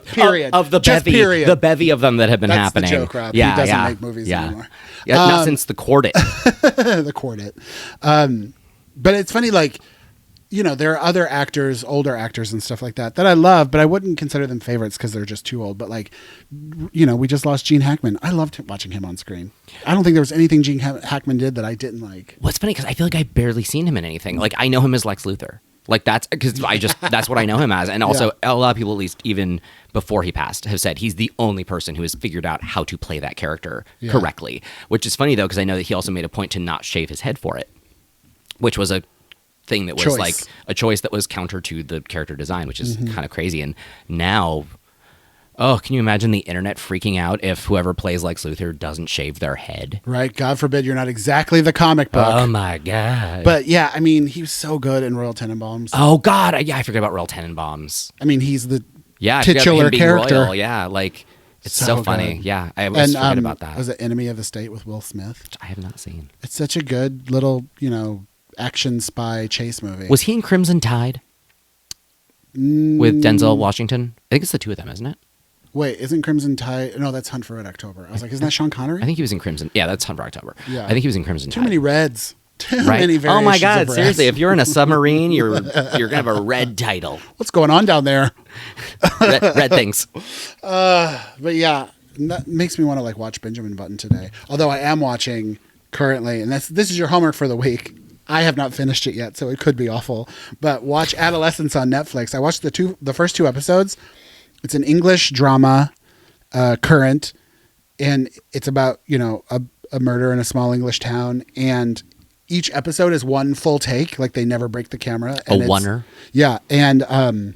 period. Of the Just bevy, period. the bevy of them that have been That's happening. the joke, Rob. Yeah, he doesn't yeah, make movies yeah. anymore. Yeah, not since the Quartet. The Quartet. But it's funny, like, you know, there are other actors, older actors and stuff like that I love, but I wouldn't consider them favorites because they're just too old. But, like, you know, we just lost Gene Hackman. I loved watching him on screen. I don't think there was anything Gene Hackman did that I didn't like. Well, it's funny because I feel like I've barely seen him in anything. Like, I know him as Lex Luthor. Like, that's because that's what I know him as. And also, a lot of people, at least even before he passed, have said he's the only person who has figured out how to play that character correctly. Which is funny, though, because I know that he also made a point to not shave his head for it, which was a thing that was like a choice that was counter to the character design, which is kind of crazy. And now, can you imagine the internet freaking out if whoever plays Lex Luthor doesn't shave their head? Right. God forbid you're not exactly the comic book. Oh my God. But yeah, I mean, he was so good in Royal Tenenbaums. Oh God. I forgot about Royal Tenenbaums. I mean, he's the titular titular character. Royal. Yeah. Like, it's so funny. Good. Yeah. I always forget about that. Was it Enemy of the State with Will Smith? Which I have not seen. It's such a good little, you know, action spy chase movie. Was he in Crimson Tide with Denzel Washington? I think it's the two of them, isn't it? Wait, isn't Crimson Tide? No, that's Hunt for Red October. I was like, isn't that Sean Connery? I think he was in Crimson. Yeah, that's Hunt for October. Yeah. I think he was in Crimson Too Tide. many reds. Too Right? many variations Oh my God! of reds. Seriously, if you're in a submarine, you're gonna have a red title. What's going on down there? Red things. But yeah, that makes me want to like watch Benjamin Button today. Although I am watching currently, and this is your homework for the week. I have not finished it yet, so it could be awful. But watch Adolescence on Netflix. I watched the first 2 episodes. It's an English drama, current, and it's about, you know, a murder in a small English town, and each episode is one full take, like they never break the camera. And oneer. Yeah, and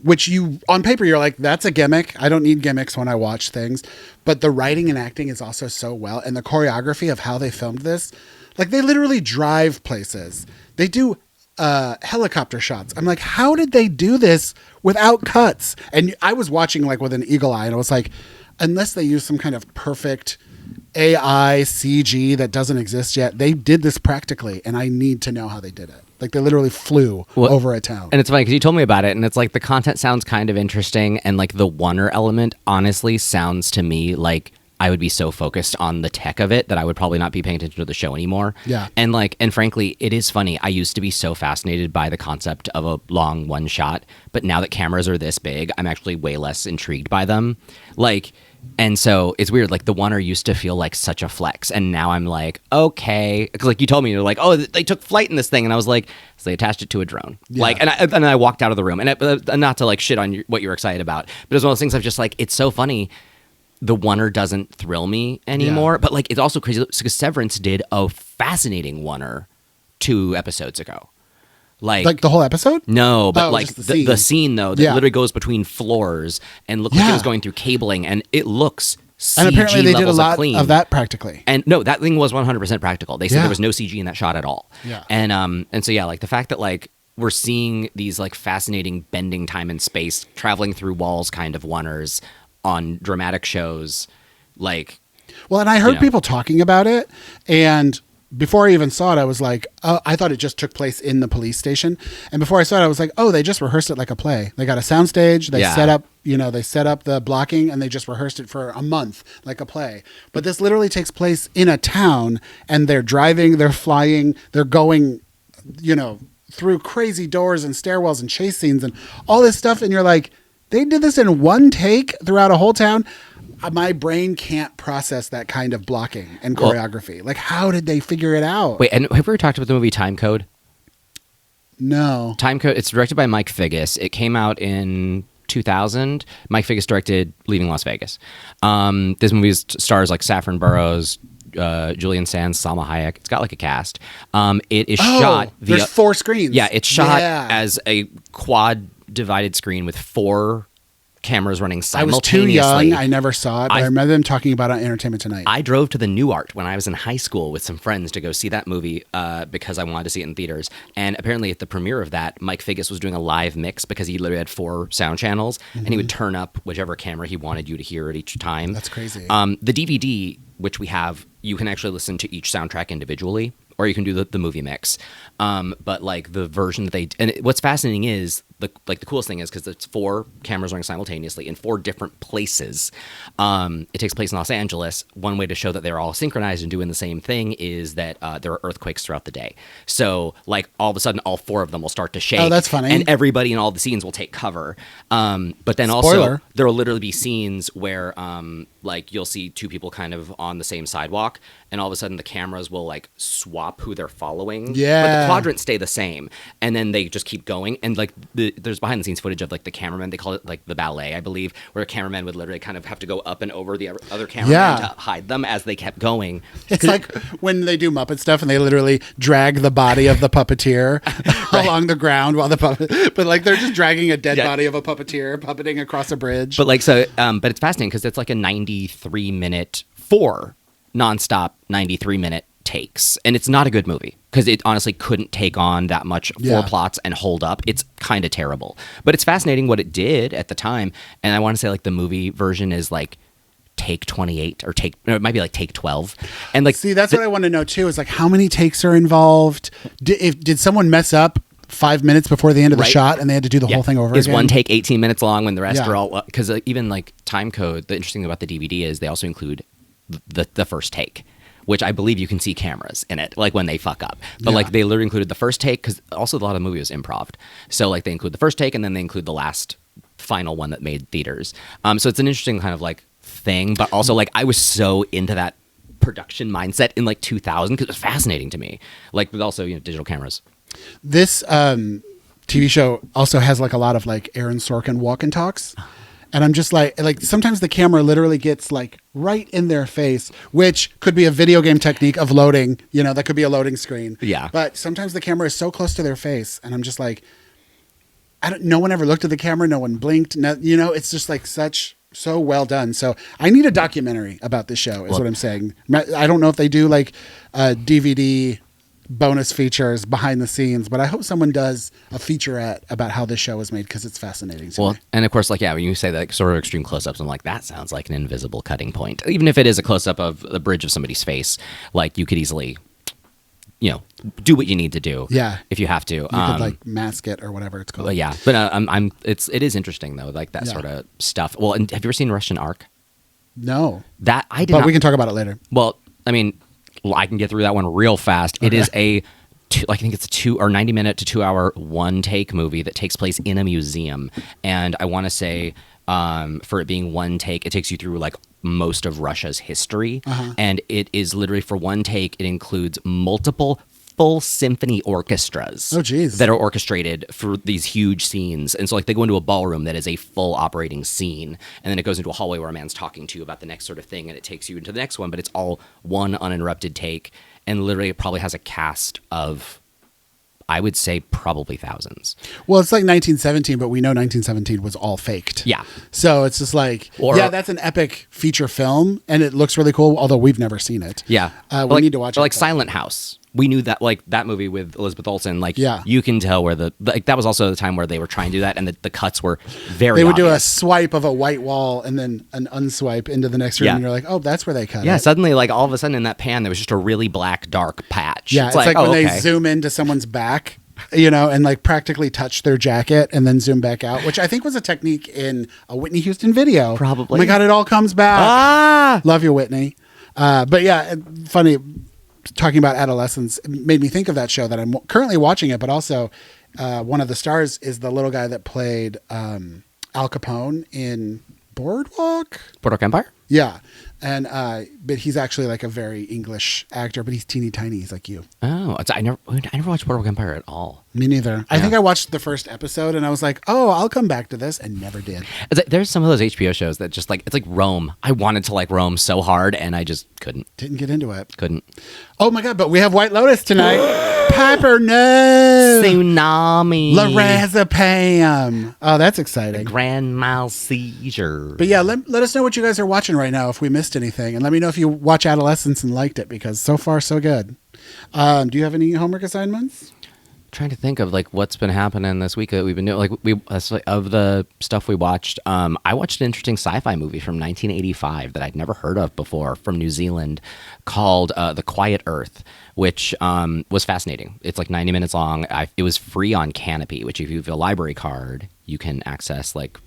which you on paper you're like, that's a gimmick. I don't need gimmicks when I watch things, but the writing and acting is also so well, and the choreography of how they filmed this. Like, they literally drive places. They do helicopter shots. I'm like, how did they do this without cuts? And I was watching like with an eagle eye, and I was like, unless they use some kind of perfect AI CG that doesn't exist yet, they did this practically, and I need to know how they did it. Like, they literally flew over a town. And it's funny because you told me about it, and it's like the content sounds kind of interesting, and like the oneer element honestly sounds to me like I would be so focused on the tech of it that I would probably not be paying attention to the show anymore. Yeah. And frankly, it is funny. I used to be so fascinated by the concept of a long one shot, but now that cameras are this big, I'm actually way less intrigued by them. Like, and so it's weird. Like, the oneer used to feel like such a flex, and now I'm like, okay, because like you told me, you're like, oh, they took flight in this thing, and I was like, so they attached it to a drone. Yeah. Like, and I walked out of the room, and not to like shit on what you're excited about, but it's one of those things I've just like, it's so funny. The oneer doesn't thrill me anymore, but like, it's also crazy because Severance did a fascinating oneer 2 episodes ago. Like the whole episode? No, but like the scene though, that literally goes between floors and looked like it was going through cabling, and it looks CG and apparently they did a lot of that practically. And no, that thing was 100% practical. They said there was no CG in that shot at all. Yeah. And so yeah, like the fact that like we're seeing these like fascinating bending time and space, traveling through walls kind of oneers on dramatic shows, like. Well, and I heard people talking about it, and before I even saw it, I was like, oh, I thought it just took place in the police station. And before I saw it, I was like, oh, they just rehearsed it like a play. They got a soundstage, they set up the blocking, and they just rehearsed it for a month like a play. But this literally takes place in a town, and they're driving, they're flying, they're going, through crazy doors and stairwells and chase scenes and all this stuff. And you're like, they did this in one take throughout a whole town. My brain can't process that kind of blocking and choreography. Like, how did they figure it out? Wait, and have we ever talked about the movie Time Code? No. Time Code, it's directed by Mike Figgis. It came out in 2000. Mike Figgis directed Leaving Las Vegas. This movie stars like Saffron Burrows, Julian Sands, Salma Hayek. It's got like a cast. It is shot via... There's 4 screens. Yeah, it's shot as a quad divided screen with 4 cameras running I was too simultaneously. young. I never saw it, but I remember them talking about it on Entertainment Tonight. I drove to the New Art when I was in high school with some friends to go see that movie because I wanted to see it in theaters. And apparently at the premiere of that, Mike Figgis was doing a live mix because he literally had 4 sound channels, and he would turn up whichever camera he wanted you to hear at each time. That's crazy. The DVD, which we have, you can actually listen to each soundtrack individually, or you can do the movie mix. But like the version that they, and what's fascinating is the coolest thing is because it's 4 cameras running simultaneously in 4 different places. It takes place in Los Angeles. One way to show that they're all synchronized and doing the same thing is that there are earthquakes throughout the day. So like all of a sudden, all 4 of them will start to shake. Oh, that's funny. And everybody in all the scenes will take cover. But then also there will literally be scenes where like you'll see 2 people kind of on the same sidewalk, and all of a sudden the cameras will like swap who they're following. Yeah. But the quadrants stay the same, and then they just keep going. And like there's behind the scenes footage of like the cameraman. They call it like the ballet, I believe, where a cameraman would literally kind of have to go up and over the other cameraman to hide them as they kept going. It's like when they do Muppet stuff and they literally drag the body of the puppeteer along the ground while the puppet, but like they're just dragging a dead body of a puppeteer puppeting across a bridge. But like so, but it's fascinating because it's like a 93-minute 4 nonstop 93-minute takes, and it's not a good movie because it honestly couldn't take on that much 4 plots and hold up. It's kind of terrible, but it's fascinating what it did at the time. And I want to say like the movie version is like take 28 or it might be like take 12. And like see, that's what I want to know too, is like how many takes are involved. Did someone mess up 5 minutes before the end of the shot and they had to do the whole thing over is again? One take 18 minutes long when the rest are all, because even like time code, the interesting thing about the DVD is they also include the first take, which I believe you can see cameras in it, like when they fuck up. But like they literally included the first take because also a lot of the movie was improv. So like they include the first take and then they include the last final one that made theaters. So it's an interesting kind of like thing, but also like I was so into that production mindset in like 2000 because it was fascinating to me. Like with also, digital cameras. This TV show also has like a lot of like Aaron Sorkin walk and talks. And I'm just like sometimes the camera literally gets like right in their face, which could be a video game technique of loading, that could be a loading screen. Yeah. But sometimes the camera is so close to their face and I'm just like, no one ever looked at the camera. No one blinked. No, it's just like so well done. So I need a documentary about this show is what I'm saying. I don't know if they do like DVD bonus features behind the scenes, but I hope someone does a featurette about how this show was made because it's fascinating to me. And of course, like, when you say that sort of extreme close-ups, I'm like, that sounds like an invisible cutting point. Even if it is a close-up of the bridge of somebody's face, like you could easily, do what you need to do. Yeah. If you have to. You could like mask it or whatever it's called. But yeah. But it is interesting though, like that sort of stuff. Well, and have you ever seen Russian Ark? No. That I did. But we can talk about it later. Well, I mean, I can get through that one real fast. Okay. It is I think it's a 90-minute to 2-hour one-take movie that takes place in a museum. And I want to say for it being one take, it takes you through like most of Russia's history. And it is literally for one take, it includes multiple full symphony orchestras that are orchestrated for these huge scenes. And so like they go into a ballroom that is a full operating scene, and then it goes into a hallway where a man's talking to you about the next sort of thing, and it takes you into the next one, but it's all one uninterrupted take. And literally it probably has a cast of, I would say, probably thousands. Well, it's like 1917, but we know 1917 was all faked. Yeah. So it's just like, that's an epic feature film, and it looks really cool, although we've never seen it. Yeah. We need to watch it. Like Silent House. We knew that, like, that movie with Elizabeth Olsen, like, you can tell where that was also the time where they were trying to do that, and the cuts were very They would obvious. do a swipe of a white wall and then an unswipe into the next room, and you're like, oh, that's where they cut it. Yeah, suddenly, like, all of a sudden in that pan, there was just a really black, dark patch. Yeah, it's like when they zoom into someone's back, and, like, practically touch their jacket and then zoom back out, which I think was a technique in a Whitney Houston video. Probably. Oh, my God, it all comes back. Love you, Whitney. But, yeah, funny... Talking about adolescence made me think of that show that I'm currently watching it, but also one of the stars is the little guy that played Al Capone in Boardwalk Empire? Yeah. And but he's actually like a very English actor, but he's teeny tiny. He's like you. Oh, I never watched Boardwalk Empire at all. Me neither. Yeah. I think I watched the first episode and I was like, oh, I'll come back to this, and never did. There's some of those HBO shows that just like, it's like Rome. I wanted to like Rome so hard and I just couldn't. Didn't get into it. Couldn't. Oh my God, but we have White Lotus tonight. Piper, no. Tsunami. Lorazepam. Oh, that's exciting. Grand mal seizure. But yeah, let us know what you guys are watching right now if we missed anything. And let me know if you watch Adolescence and liked it, because so far so good. Do you have any homework assignments? Trying to think of like what's been happening this week that we've been doing. Like of the stuff we watched, I watched an interesting sci-fi movie from 1985 that I'd never heard of before from New Zealand called The Quiet Earth, which was fascinating. It's like 90 minutes long. It was free on Canopy, which if you have a library card, you can access like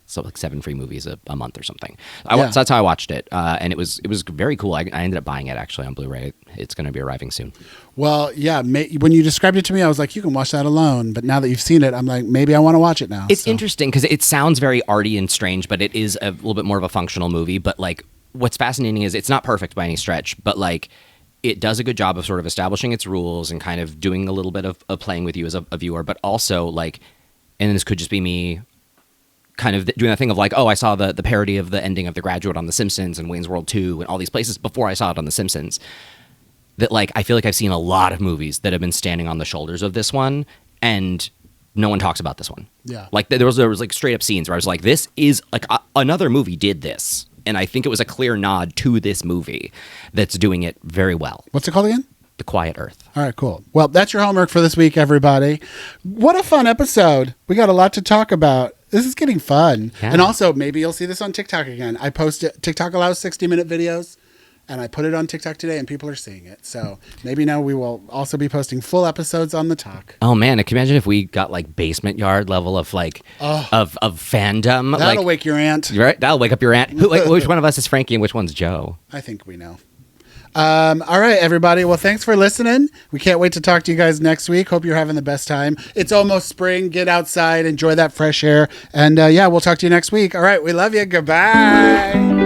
7 free movies a month or something. So that's how I watched it, and it was very cool. I ended up buying it actually on Blu-ray. It's going to be arriving soon. Well, yeah. When you described it to me, I was like, you can watch that alone. But now that you've seen it, I'm like, maybe I want to watch it now. It's interesting because it sounds very arty and strange, but it is a little bit more of a functional movie. But like, what's fascinating is it's not perfect by any stretch, but like, it does a good job of sort of establishing its rules and kind of doing a little bit of playing with you as a viewer, but also like, and this could just be me kind of doing that thing of like, oh, I saw the parody of the ending of The Graduate on The Simpsons and Wayne's World 2 and all these places before I saw it on The Simpsons. That like, I feel like I've seen a lot of movies that have been standing on the shoulders of this one, and no one talks about this one. Yeah. Like there was like straight up scenes where I was like, this is like another movie did this. And I think it was a clear nod to this movie that's doing it very well. What's it called again? The Quiet Earth. All right, cool. Well, that's your homework for this week, everybody. What a fun episode. We got a lot to talk about. This is getting fun. Yeah. And also, maybe you'll see this on TikTok again. I post it. TikTok allows 60-minute videos, and I put it on TikTok today, and people are seeing it. So maybe now we will also be posting full episodes on the Talk. Oh, man. Can you imagine if we got, like, basement yard level of, like, of fandom? That'll wake your aunt. Right? That'll wake up your aunt. Which one of us is Frankie and which one's Joe? I think we know. All right, everybody. Well, thanks for listening. We can't wait to talk to you guys next week. Hope you're having the best time. It's almost spring. Get outside. Enjoy that fresh air. And, yeah, we'll talk to you next week. All right. We love you. Goodbye.